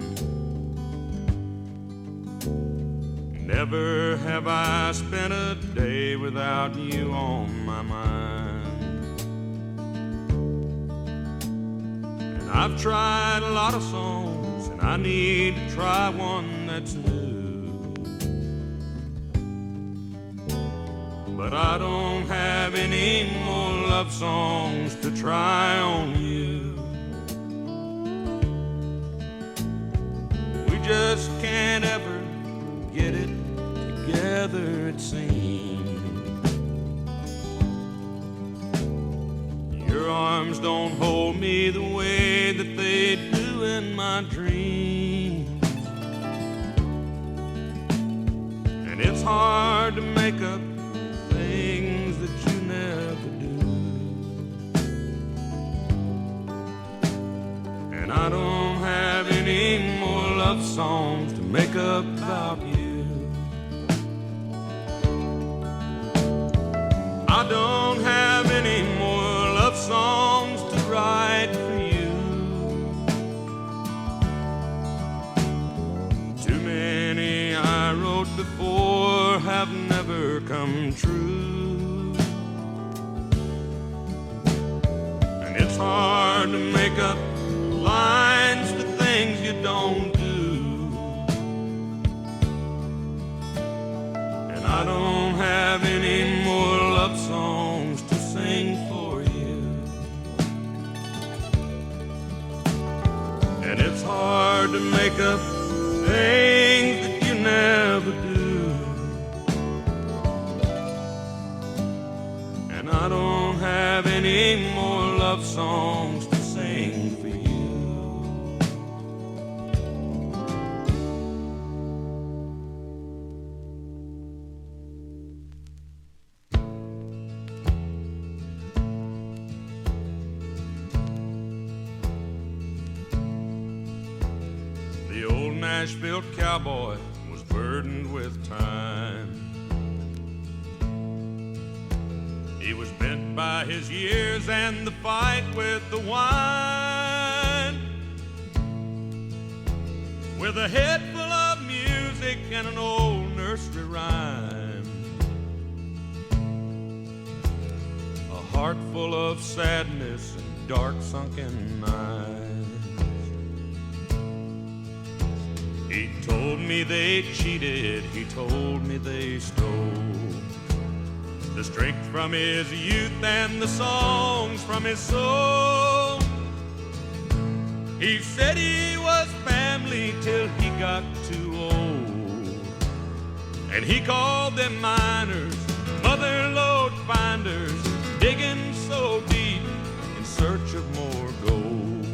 Never have I spent a day without you on my mind. And I've tried a lot of songs, and I need to try one that's new. But I don't have any more love songs to try on you. We just can't ever get it together, it seems. Your arms don't hold me the way that they do in my dreams. And it's hard to make up things that you never do. And I don't have any more love songs to make up about you. I don't have any more love songs to write for you. Too many I wrote before have never come true. And it's hard to make up lines to things you don't do. And I don't have any more love songs to sing for you. And it's hard to make up things that you never do. And I don't have any more love songs to sing for you. The old Nashville cowboy was burdened with time. He was bent by his years and the fight with the wine. With a head full of music and an old nursery rhyme. A heart full of sadness and dark sunken eyes. He told me they cheated, he told me they stole the strength from his youth and the songs from his soul. He said he was family till he got too old. And he called them miners, mother lode finders, digging so deep in search of more gold.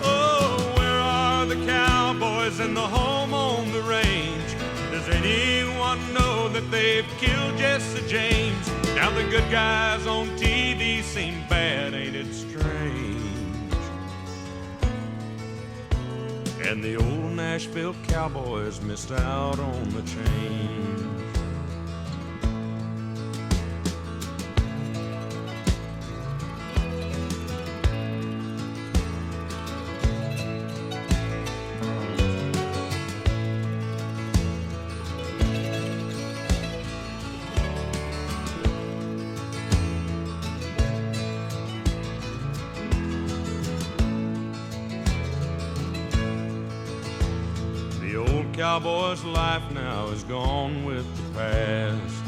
Oh, where are the cowboys and the home on the range? Does anyone know that they've killed Jesse James? Now the good guys on TV seem bad, ain't it strange? And the old Nashville cowboys missed out on the change. Cowboy's life now is gone with the past.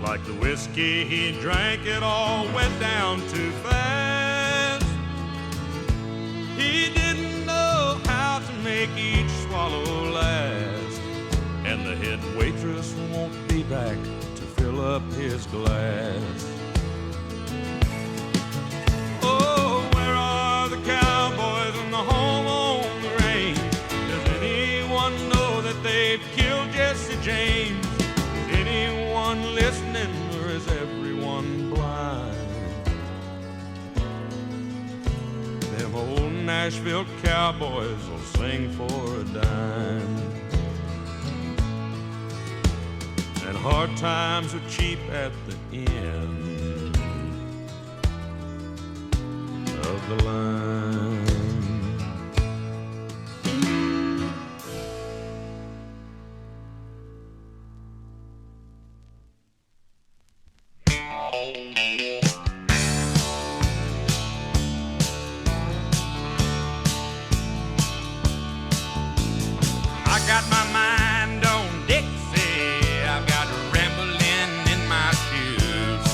Like the whiskey he drank, it all went down too fast. He didn't know how to make each swallow last. And the head waitress won't be back to fill up his glass. Oh, where are the cowboys and the home on the range? Know that they've killed Jesse James? Is anyone listening, or is everyone blind? Them old Nashville cowboys will sing for a dime. And hard times are cheap at the end. the line. I got my mind on Dixie, I've got rambling in my shoes.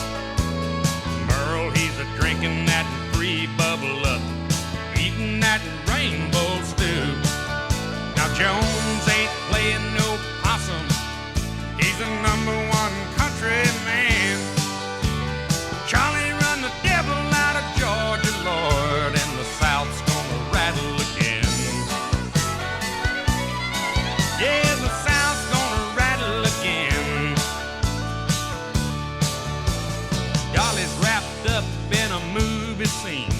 Merle, he's a drinking that free bubble up, eating that rainbow stew. Now Jones ain't playing no possum, he's a #1 country man. Charlie run the devil out of Georgia, Lord, and the South's gonna rattle again. Yeah, the South's gonna rattle again. Dolly's wrapped up in a movie scene.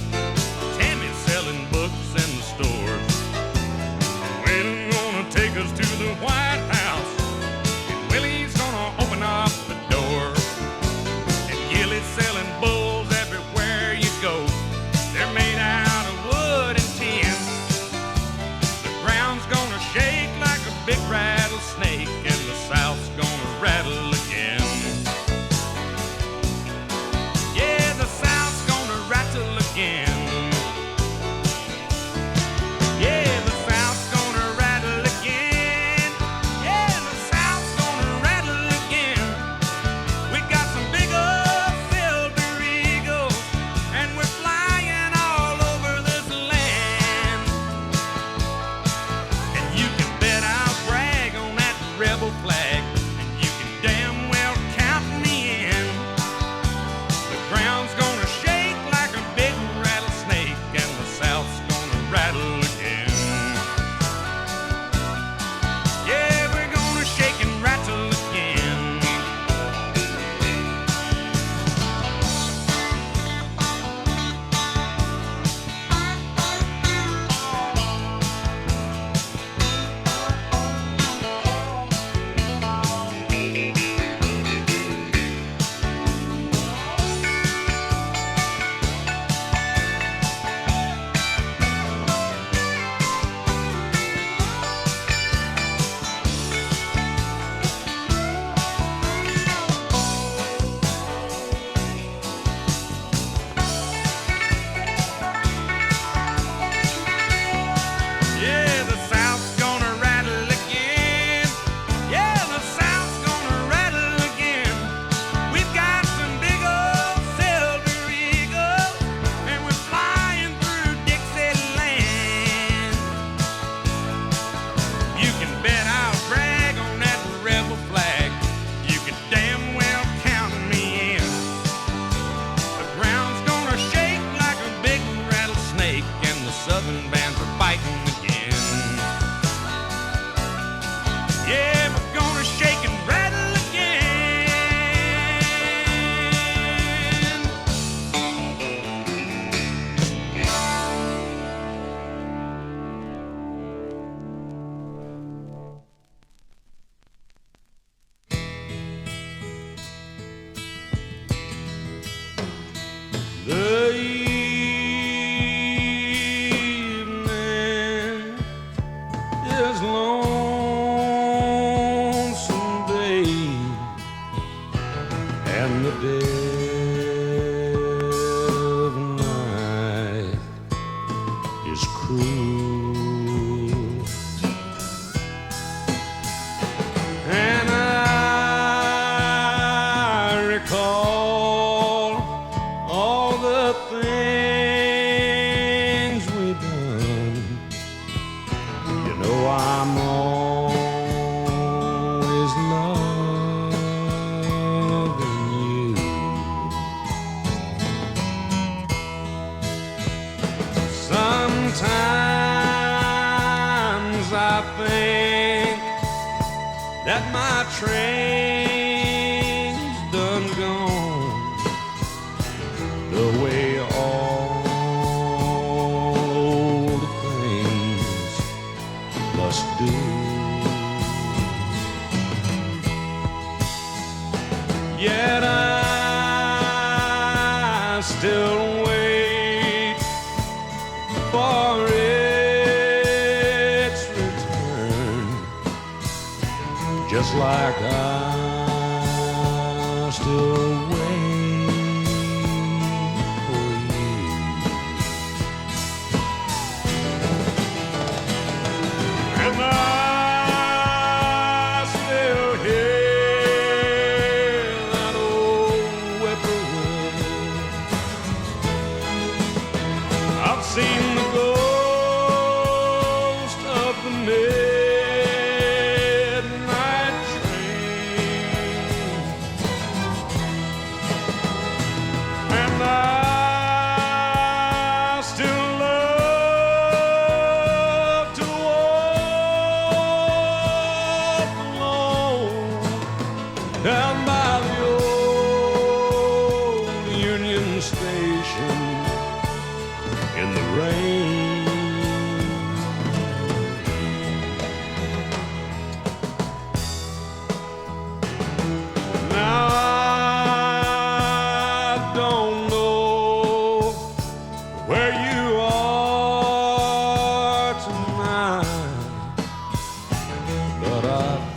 Tammy's selling books in the stores. Will's gonna take us to the White House, and Willie's gonna open up the door. And Gilly's selling bulls everywhere you go. They're made out of wood and tin. The ground's gonna shake like a big rattlesnake, and the South's gonna rattle again. Yeah, the South's gonna rattle again. Yeah, the South's gonna rattle again. Yeah, the South's gonna rattle again. We got some big old silver eagles, and we're flying all over this land. And you can bet I'll brag on that rebel flag, and you can damn well count me in. The ground's gonna shake like a big rattlesnake, and the South's gonna rattle again. Yeah, we're gonna shake and rattle again. Yeah, the South's gonna rattle again. Yeah, the South's gonna rattle again. We've got some big old silver eagles, and we're flying through Dixieland. You can bet I'll brag on that rebel flag. You can damn well count me in. The ground's gonna shake like a big rattlesnake, and the Southern bands are fighting again. Yeah, we're gonna shake and rattle again. The evening is lonesome, babe, and the dead of night is cruel. And I recall all the things we've done. You know I'm always loving you. Sometimes I think that my train's done gone the way all old things must do. Yet I still wait just like I still wait for you. And I still hear that old whippoorwill. I've seen the ghost of the midnight train, and I still love to walk alone down by the old Union Station in the rain. Now I don't know where you are tonight, but I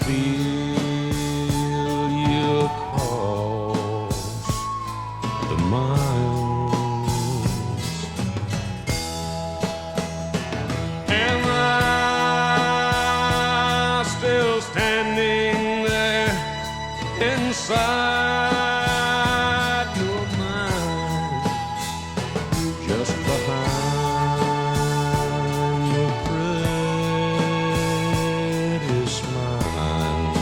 feel you across the miles. And I'm still standing there inside your mind, just behind your pretty smiles.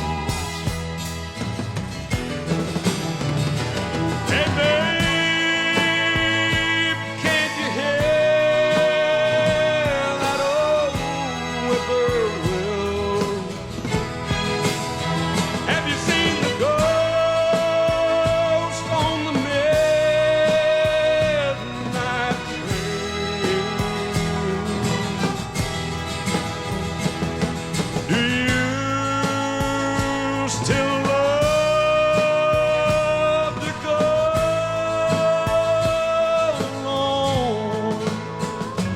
Hey babe, can't you hear that old whippoorwill? Have you seen the ghost on the midnight train? Do you still love to go alone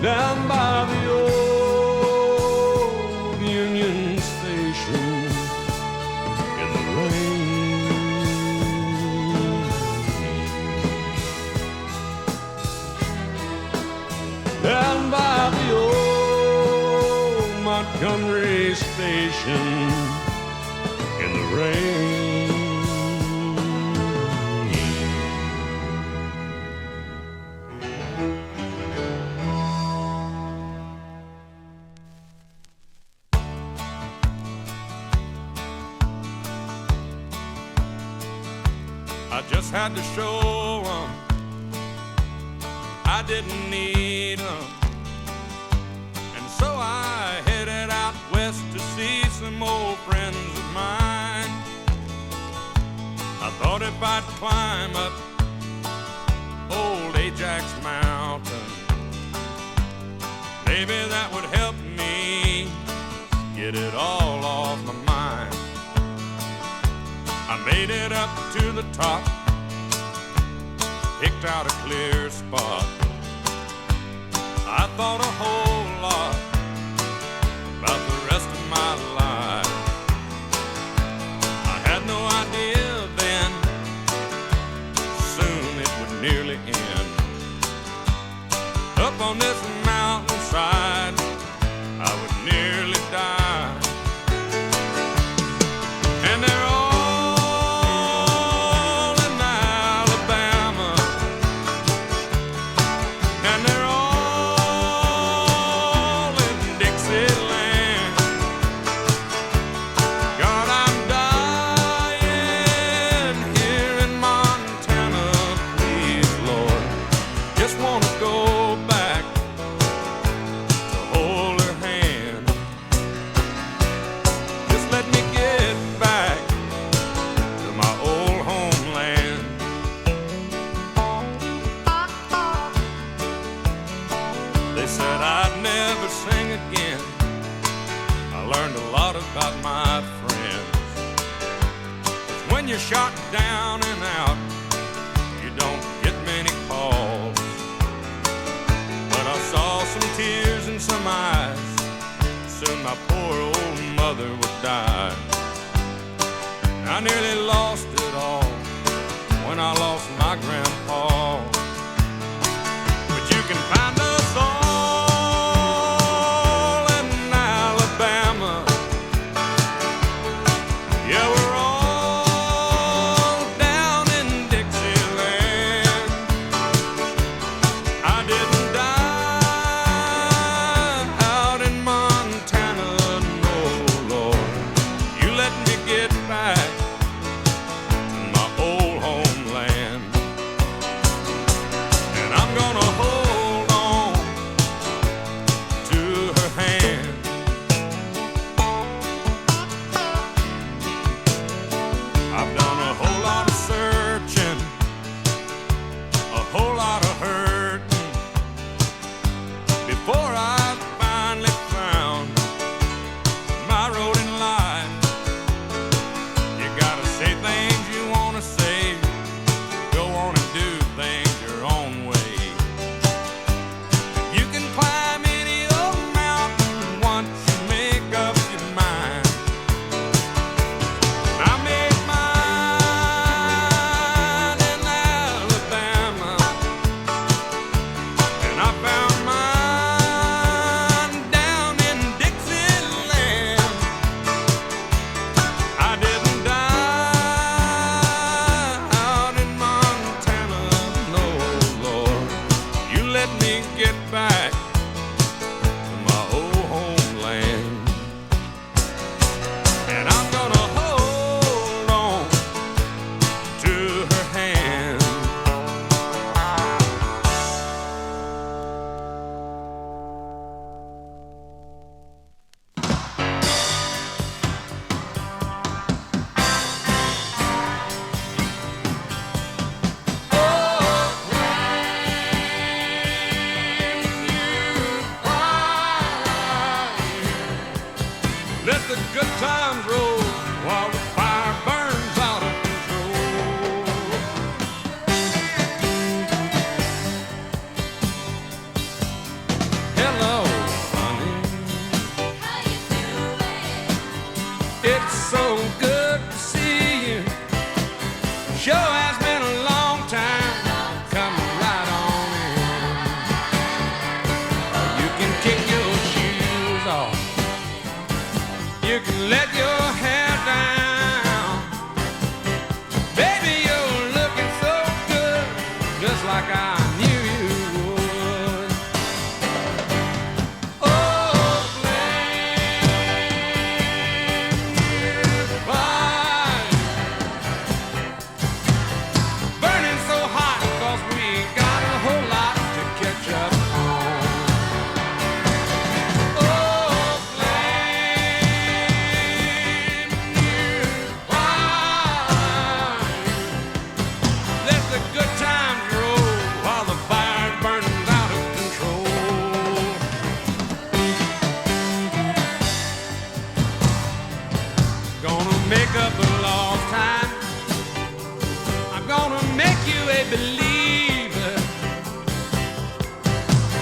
down by the old Union Station in the rain? Down by the old Montgomery Station in the rain. I just had to show 'em I didn't need 'em, and so I headed out west to see some old friends of mine. I thought if I'd climb up old Ajax Mountain, maybe that would help me get it all off my mind. I made it up to the top, picked out a clear spot. I thought a whole lot about the rest of my life. I had no idea then, soon it would nearly end. Up on this mountainside, I would nearly die. And they're all in Alabama, and they're all in Dixieland. God, I'm dying here in Montana. Please, Lord, just wanna go back to hold her hand. Just let me get back to my old homeland. They said I'd never sing again. I learned a lot about my friends. 'Cause when you're shot down and out, you don't get many calls. But I saw some tears in some eyes. Soon my poor old mother would die. I nearly lost it all when I lost my grandpa. But you can find us all in Alabama. Yeah, we're all down in Dixieland. I didn't die out in Montana, no, Lord. You let me get back to my old homeland. And I'm gonna hold on to her hand. I've done a whole lot of searching, a whole lot of hurting, before I finally found my road in life. You gotta say things you wanna say, go on and do things your own way. You can climb any old mountain once you make up your mind. I made mine in Alabama, and I found mine down in Dixieland. I didn't die out in Montana, no, Lord. You let me get back to my old homeland. And I'm gonna hold on to her hand. Let the good times roll while the fire burns out of control. Hello, honey. How you doing? It's so good to see you. Sure has been a long time. Come right on in. You can kick your shoes off. You can let your hair down. Baby, you're looking so good, just like I knew you would. Oh, flame, you fire. Burning so hot 'cause we got a whole lot to catch up on. Oh, flame, you fire. Let the good times roll while the fire burns out of control. Gonna make up the lost time. I'm gonna make you a believer.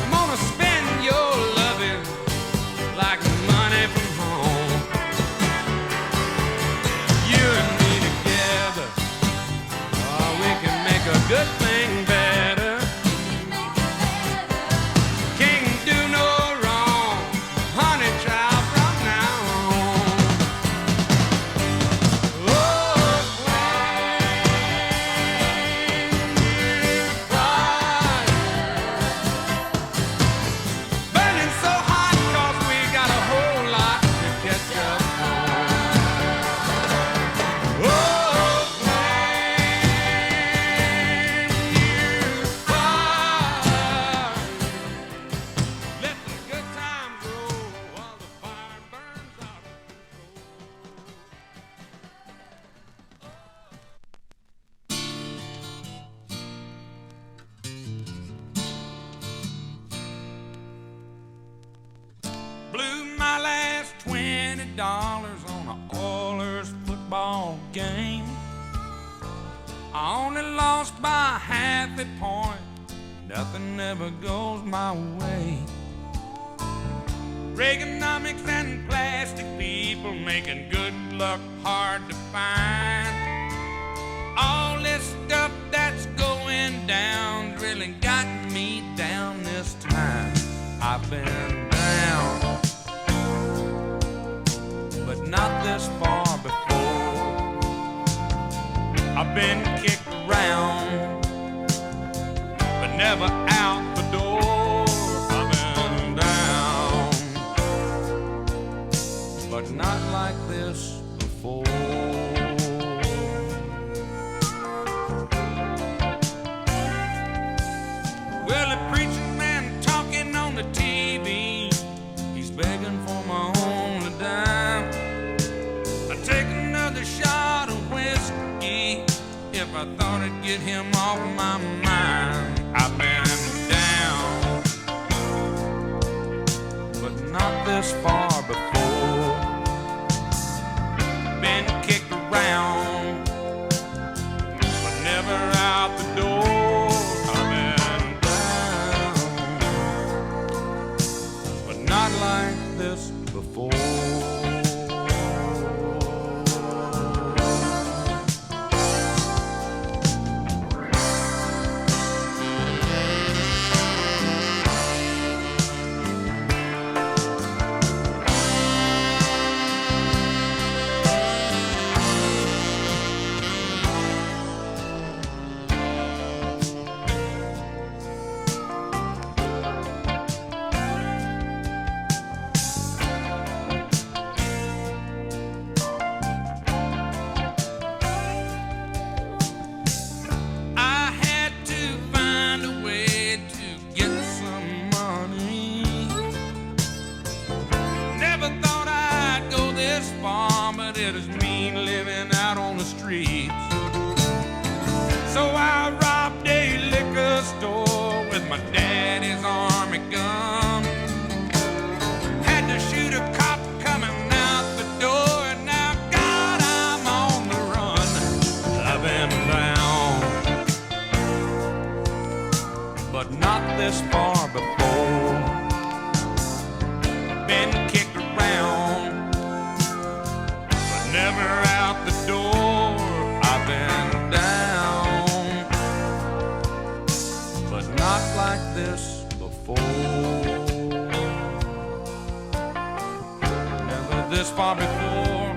I'm gonna spend your loving like money from home. You and me together, oh, we can make a good thing better. Can't do no wrong, honey child, from now on. Oh, flame, you fire. Burning so hot 'cause we got a whole lot to catch up on. Oh, flame, you fire. Let the good times roll while the fire burns out of control. Blew my last $20 on a Oilers football game. I only lost by half a point. Nothing ever goes my way. Reaganomics and plastic people making good luck hard to find. All this stuff that's going down really got me down this time. I've been down, but not this far before. I've been kicked around, but never out the door. I've been down, but not like this before. Well, the preaching man talking on the TV, he's begging for my only dime. I take another shot of whiskey if I thought it'd get him off my mind. I've been down, but not this far before. Been kicked around, but never out the door. I've been down, but not like this before. It is mean living out on the streets. So I robbed a liquor store with my daddy's army gun. Had to shoot a cop coming out the door, and now God, I'm on the run. I've been down, but not this far before. Been kicked around, never out the door. I've been down, but not like this before. Never this far before.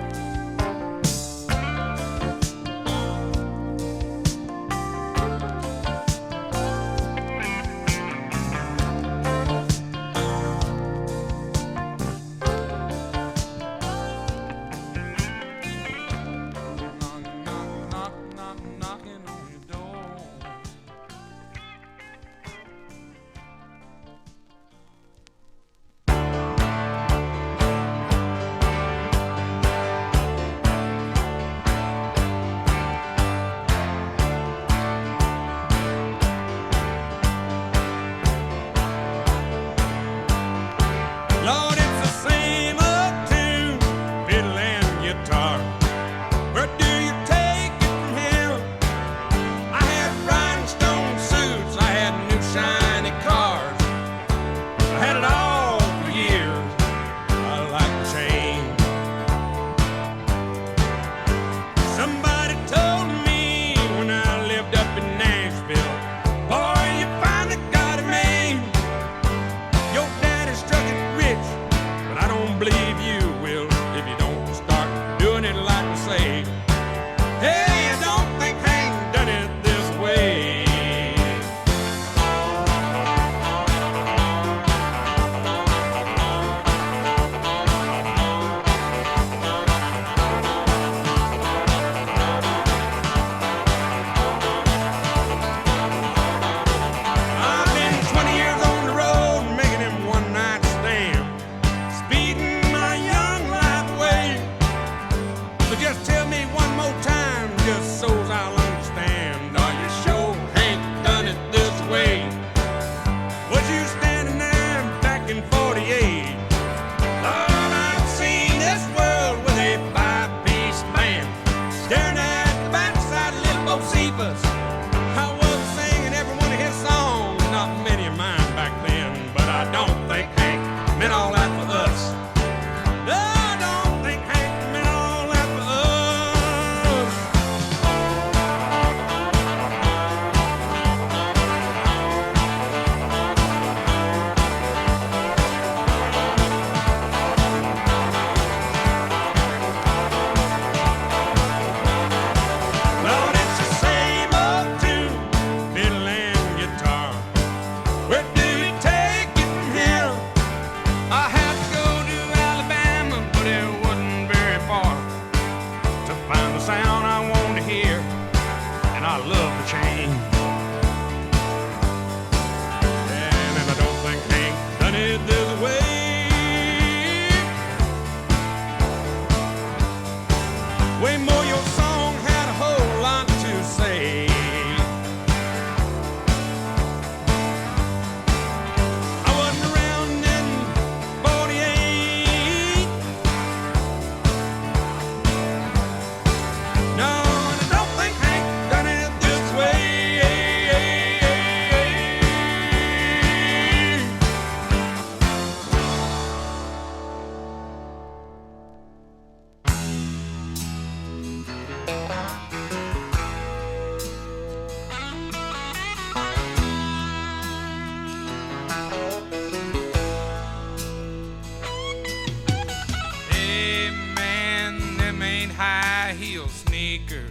acres.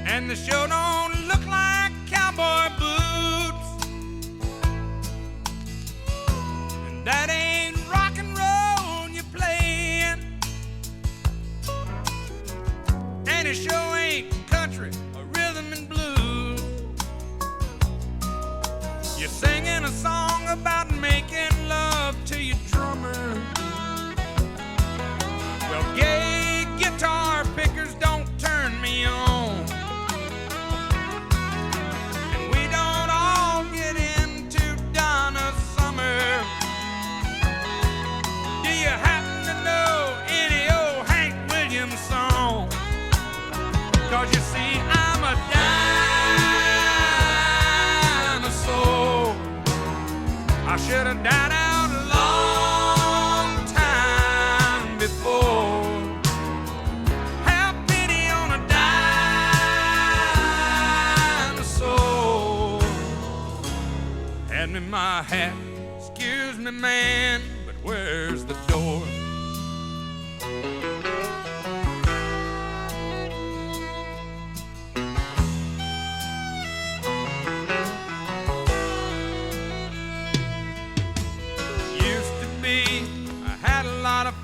And the show don't look like cowboy boots. And that ain't rock and roll you're playing. And the show ain't country or rhythm and blues. You're singing a song about making love to your drummer. Well, gay guitar pickers don't turn me on. And we don't all get into Donna Summer. Do you happen to know any old Hank Williams song? 'Cause you see, I'm a dinosaur. I should have died out a long time before. Have pity on a dinosaur. Hand me my hat, excuse me, man, but where's the door?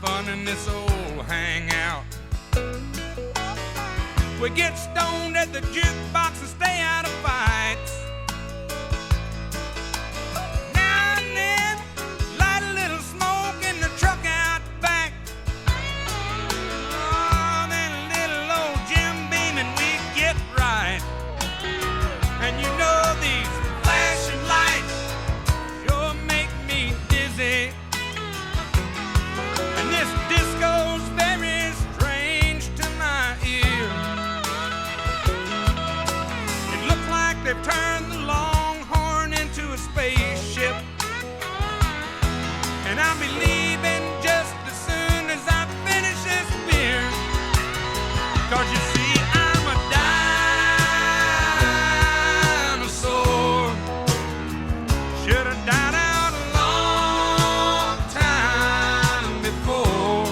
Fun in this old hangout. We get stoned at the jukebox and stay out of fights. Now and then, light a little smoke in the truck out back. Oh, then a little old Jim Beam and we get right. And you know these flashing lights sure make me dizzy. This disco's very strange to my ear. It looks like they've turned the Longhorn into a spaceship. And I'll be leaving just as soon as I finish this beer. 'Cause you see, I'm a dinosaur. Should have died out a long time before.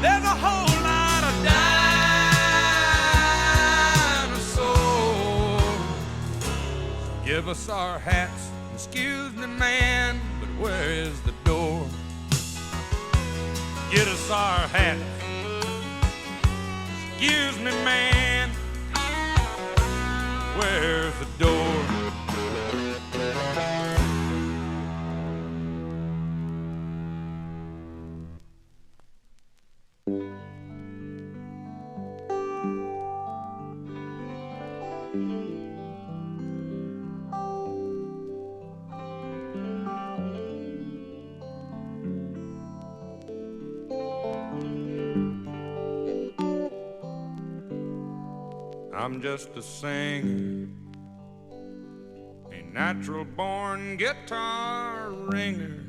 There's a whole lot of dinosaurs. Give us our hats, excuse me, man, but where is the door? Get us our hats, excuse me, man, where's the door? I'm just a singer, a natural born guitar ringer,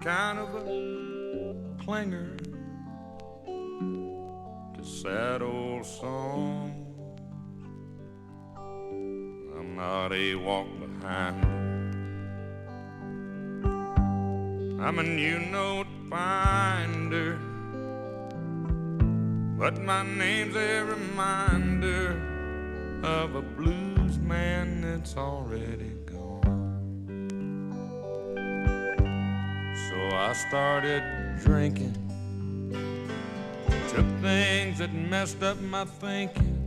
kind of a clinger to sad old songs. I'm not a walk behind, I'm a new note finder. But my name's a reminder of a blues man that's already gone. So I started drinking, took things that messed up my thinking.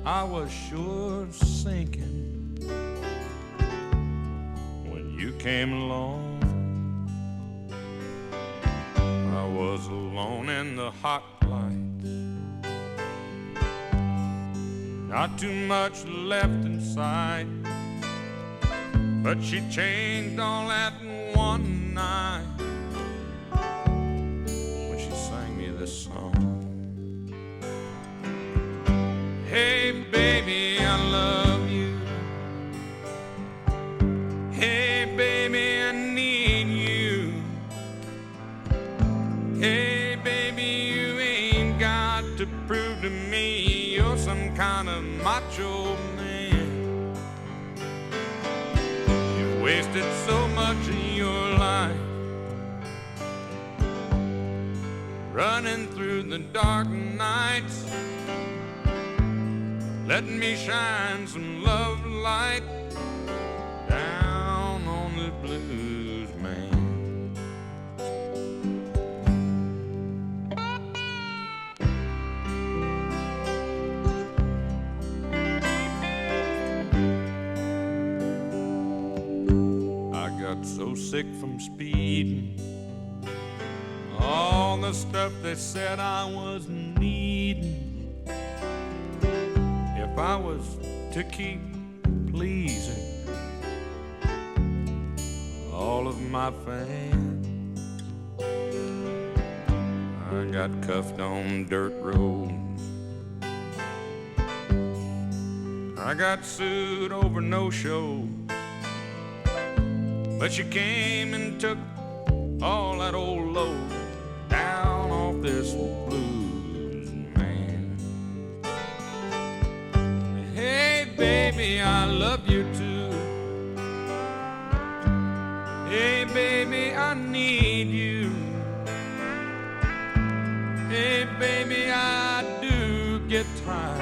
I was sure sinking when you came along. I was alone in the hot light, not too much left in sight, but she changed all that in one night when she sang me this song. Hey baby, I love you. Hey baby, I need you. Hey baby, you ain't got to prove to me you're some kind of macho man. You've wasted so much of your in the dark nights. Let me shine some love light down on the blues man. I got so sick from speeding, all the stuff they said I was needing. If I was to keep pleasing all of my fans, I got cuffed on dirt roads, I got sued over no-show, but you came and took all that old load down off this blues man. Hey baby, I love you too. Hey baby, I need you. Hey baby, I do get tired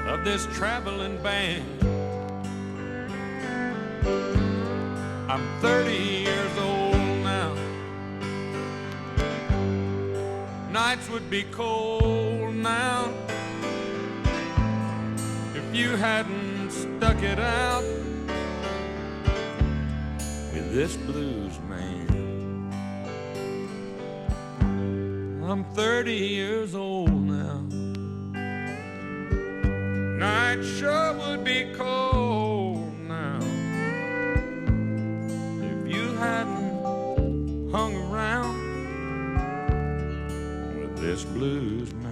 of this traveling band. I'm 30 years old now. Nights would be cold now if you hadn't stuck it out with this blues man. I'm 30 years old now. Night sure would be cold now if you hadn't hung around with this blues man.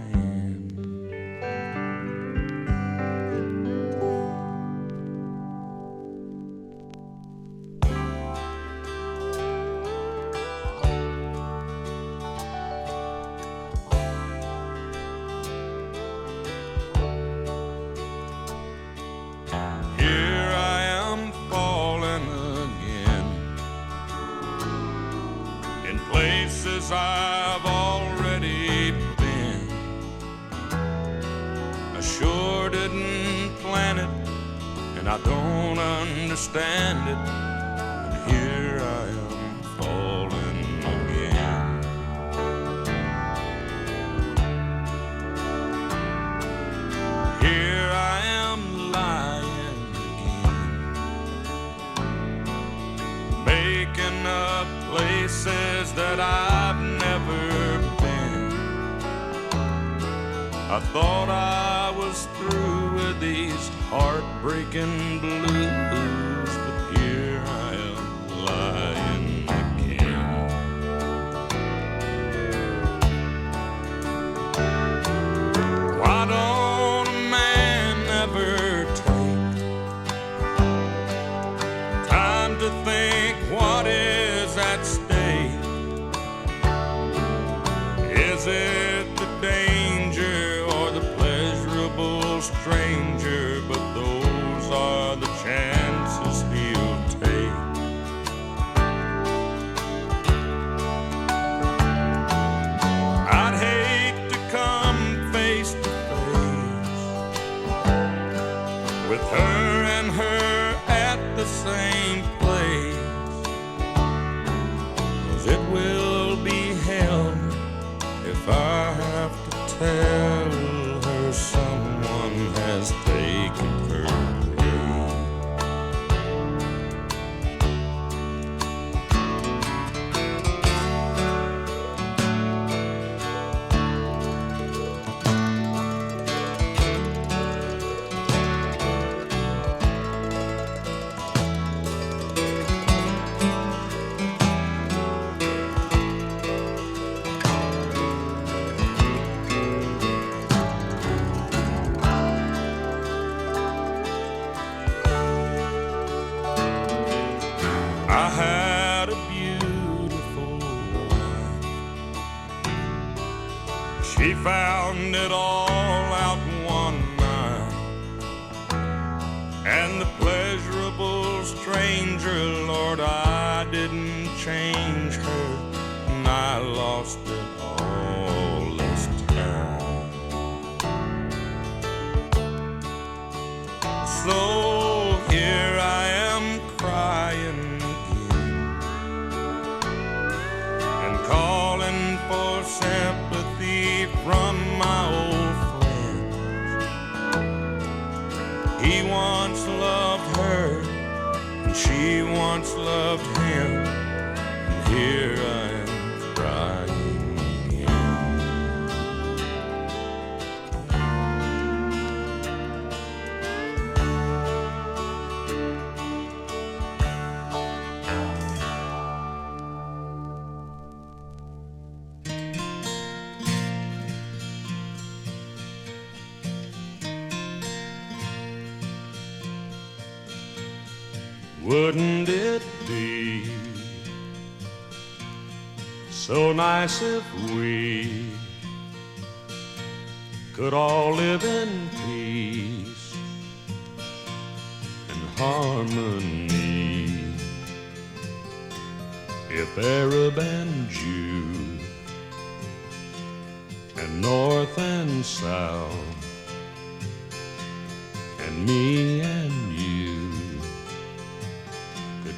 I've already been. I sure didn't plan it, and I don't understand it. And here I am falling again. Here I am lying again, making up places that I've never been. I thought I was through with these heartbreaking blues, but here I am lying again. Why don't a man ever take time to think what is at stake? Is it the danger or the pleasurable stranger? But those are the chances he'll take. I'd hate to come face to face with her and her at the same place, 'cause it will be hell if I have to tell her someone has taken her place. I had a beautiful wife. She found it all out one night, and the pleasurable stranger, Lord, I didn't change her, and I lost it all. she once loved him, and here I am crying again. Wouldn't it be so nice if we could all live in peace and harmony? If Arab and Jew and North and South and me and you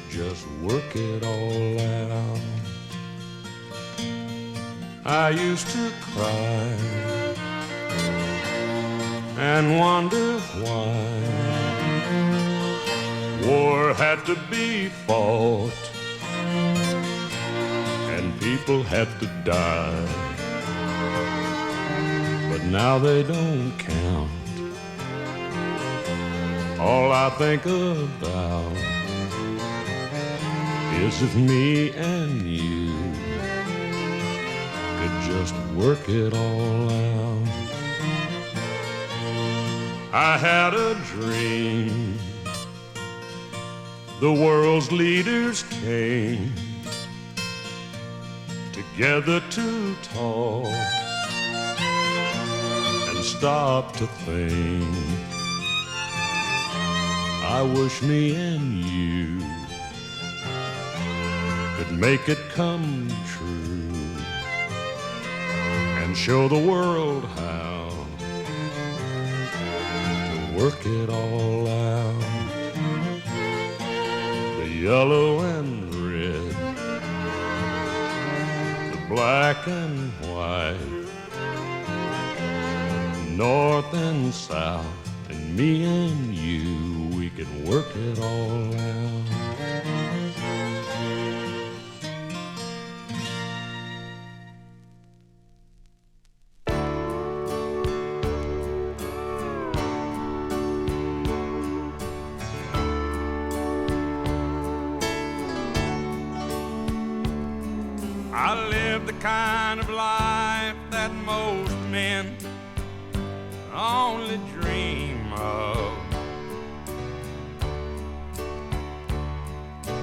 just work it all out. I used to cry and wonder why war had to be fought and people had to die. But now they don't count. All I think about is if me and you could just work it all out. I had a dream. The world's leaders came together to talk and stop to think. I wish me and you could make it come true and show the world how to work it all out. The yellow and red, the black and white, north and south, and me and you, we can work it all out. I live the kind of life that most men only dream of.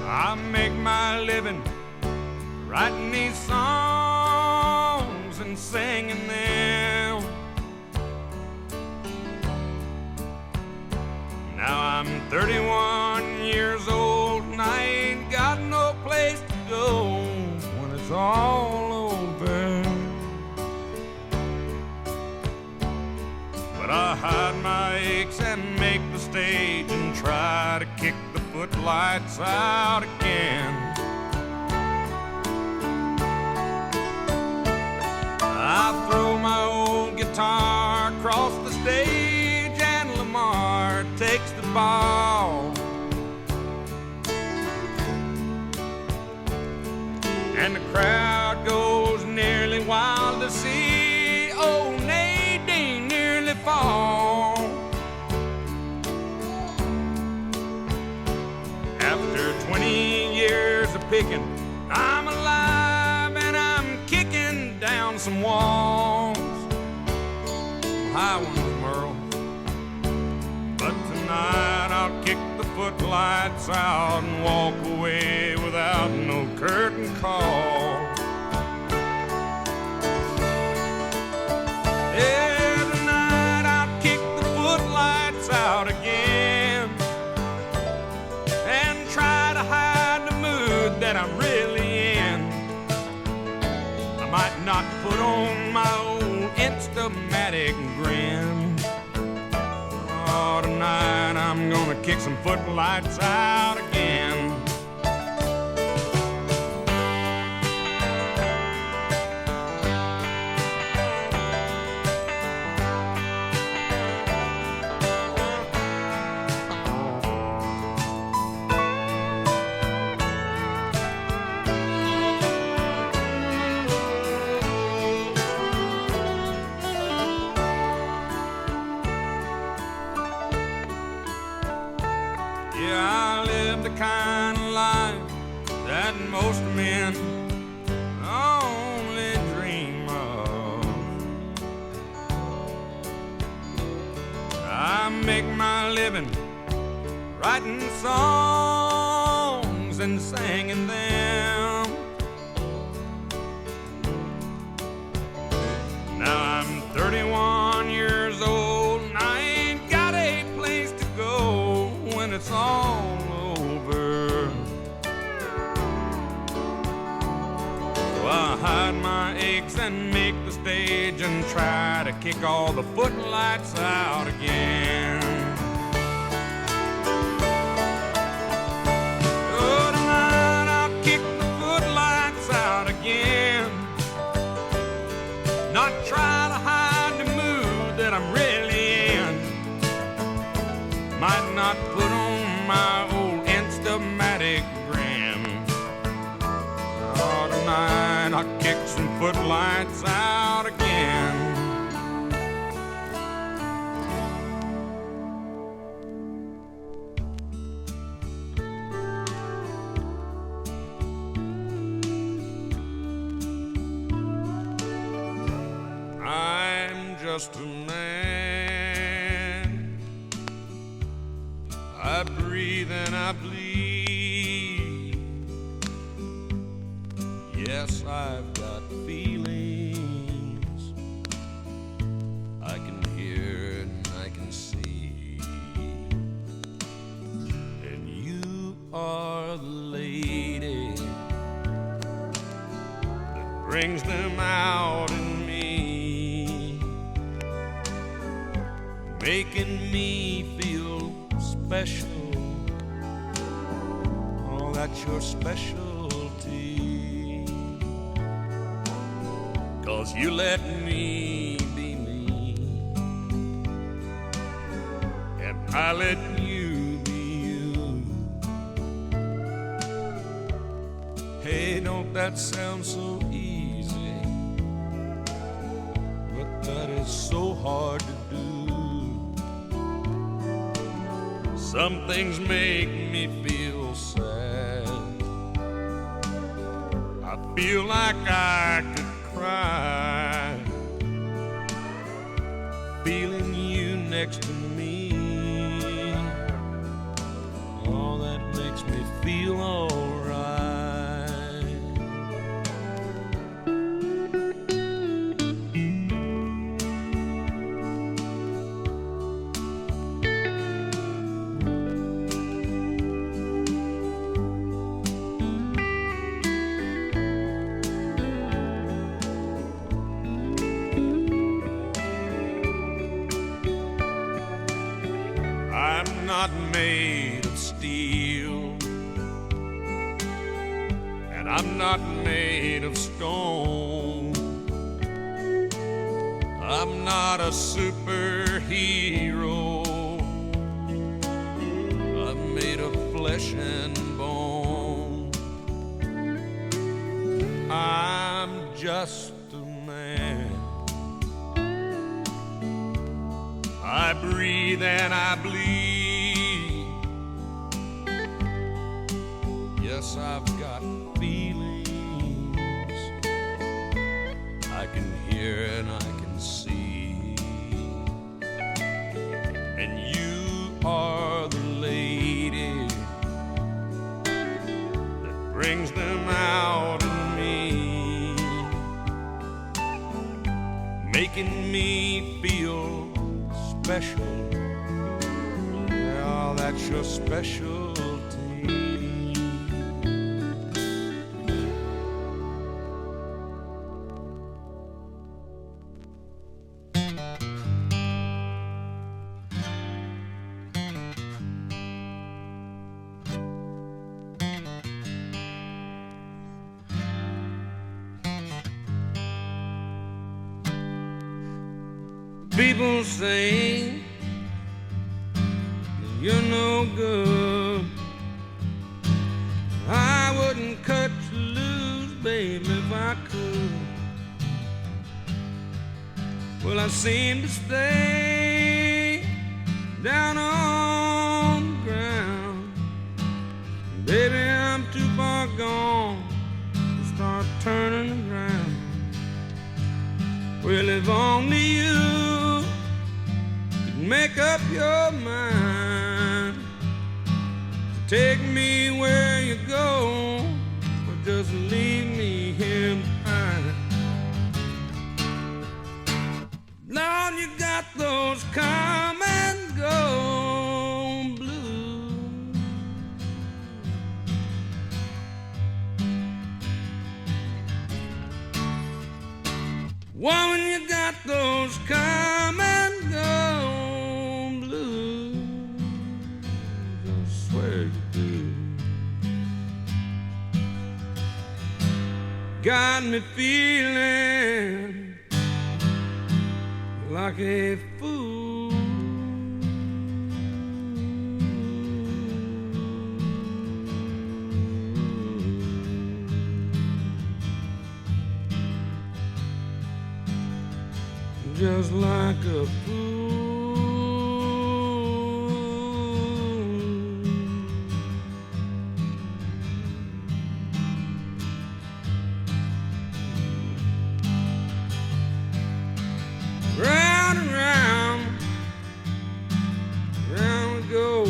I make my living writing these songs and singing them. Now I'm 31 years old and I ain't got no place to go when it's all over. But I hide my aches and make the stage and try to kick the footlights out again. I throw my old guitar across the stage and Lamar takes the ball. And the crowd goes nearly wild to see old Nadine nearly fall. After 20 years of picking, I'm alive and I'm kicking down some walls. High ones, Merle. But tonight I'll kick the footlights out and walk away without no curtain call. Yeah, tonight I'll kick the footlights out again and try to hide the mood that I'm really in. I might not put on my old Instamatic grin. Oh, tonight I'm gonna kick some footlights out again. kind of life that most men only dream of. I make my living writing songs and singing them. Now I'm 31 years old and I ain't got a place to go when it's all over. So I hide my aches and make the stage and try to kick all the footlights out again. Oh, tonight I'll kick the footlights out again. Not try to hide the mood that I'm really in. Might not put on my old Instamatic grin. Oh, tonight I'll kick some footlights out again. I'm just a man. I breathe and I bleed. Yes, I've got feelings. I can hear and I can see. And you are the lady that brings them out in me, making me feel special. Oh, that's your specialty. 'Cause you let me be me, and I let you be you. Hey, don't that sound so easy? But that is so hard to do. Some things make me feel sad. I feel like I could cry, feeling you next to me. Oh, that makes me feel alright. I'm not made of steel, and I'm not made of stone. I'm not a superhero. I'm made of flesh and bone. I'm just a man. I breathe and I bleed. Yes, I've got feelings. I can hear and I can see. And you are the lady that brings them out in me, making me feel special. Yeah, that's your specialty. People say you're no good. I wouldn't cut you loose, baby, if I could. Well, I seem to stay down on the ground, Baby, I'm too far gone to start turning around. Well, if only you could make up your mind, take me where you go, but just leave me here behind. Lord, you got those come and go blues. Woman, you got those come and go blues. I swear you do. Got me feeling like a fool. Just like a fool. Round and round, round we go.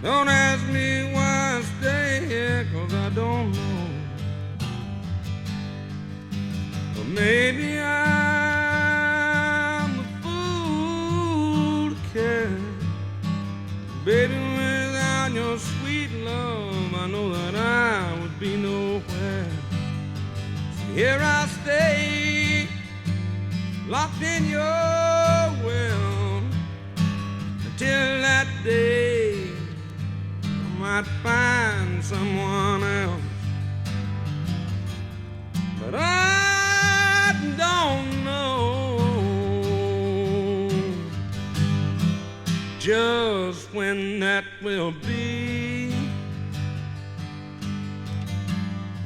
Don't ask me why I stay here, 'cause I don't know. Or maybe I'm a fool to care. Baby, without your sweet love, I know that I would be nowhere. So here I stay, locked in your will, until that day I might find someone else. But I don't know just when that will be.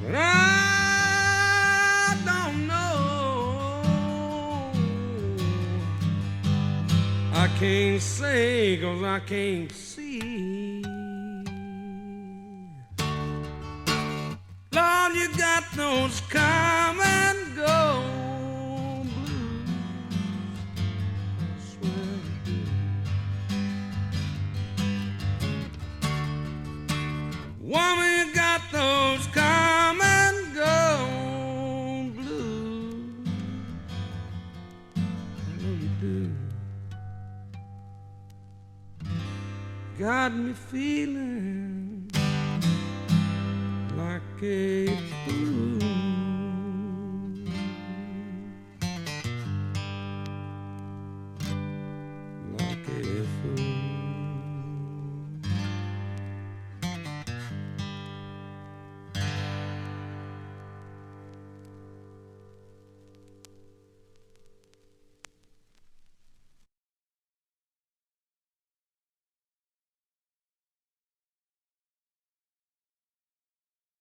But I don't know. I can't say 'cause I can't see. Lord, you got those come and go blues. I swear you do. Woman, you got those come and go blues. I know you do. Got me feeling like a fool.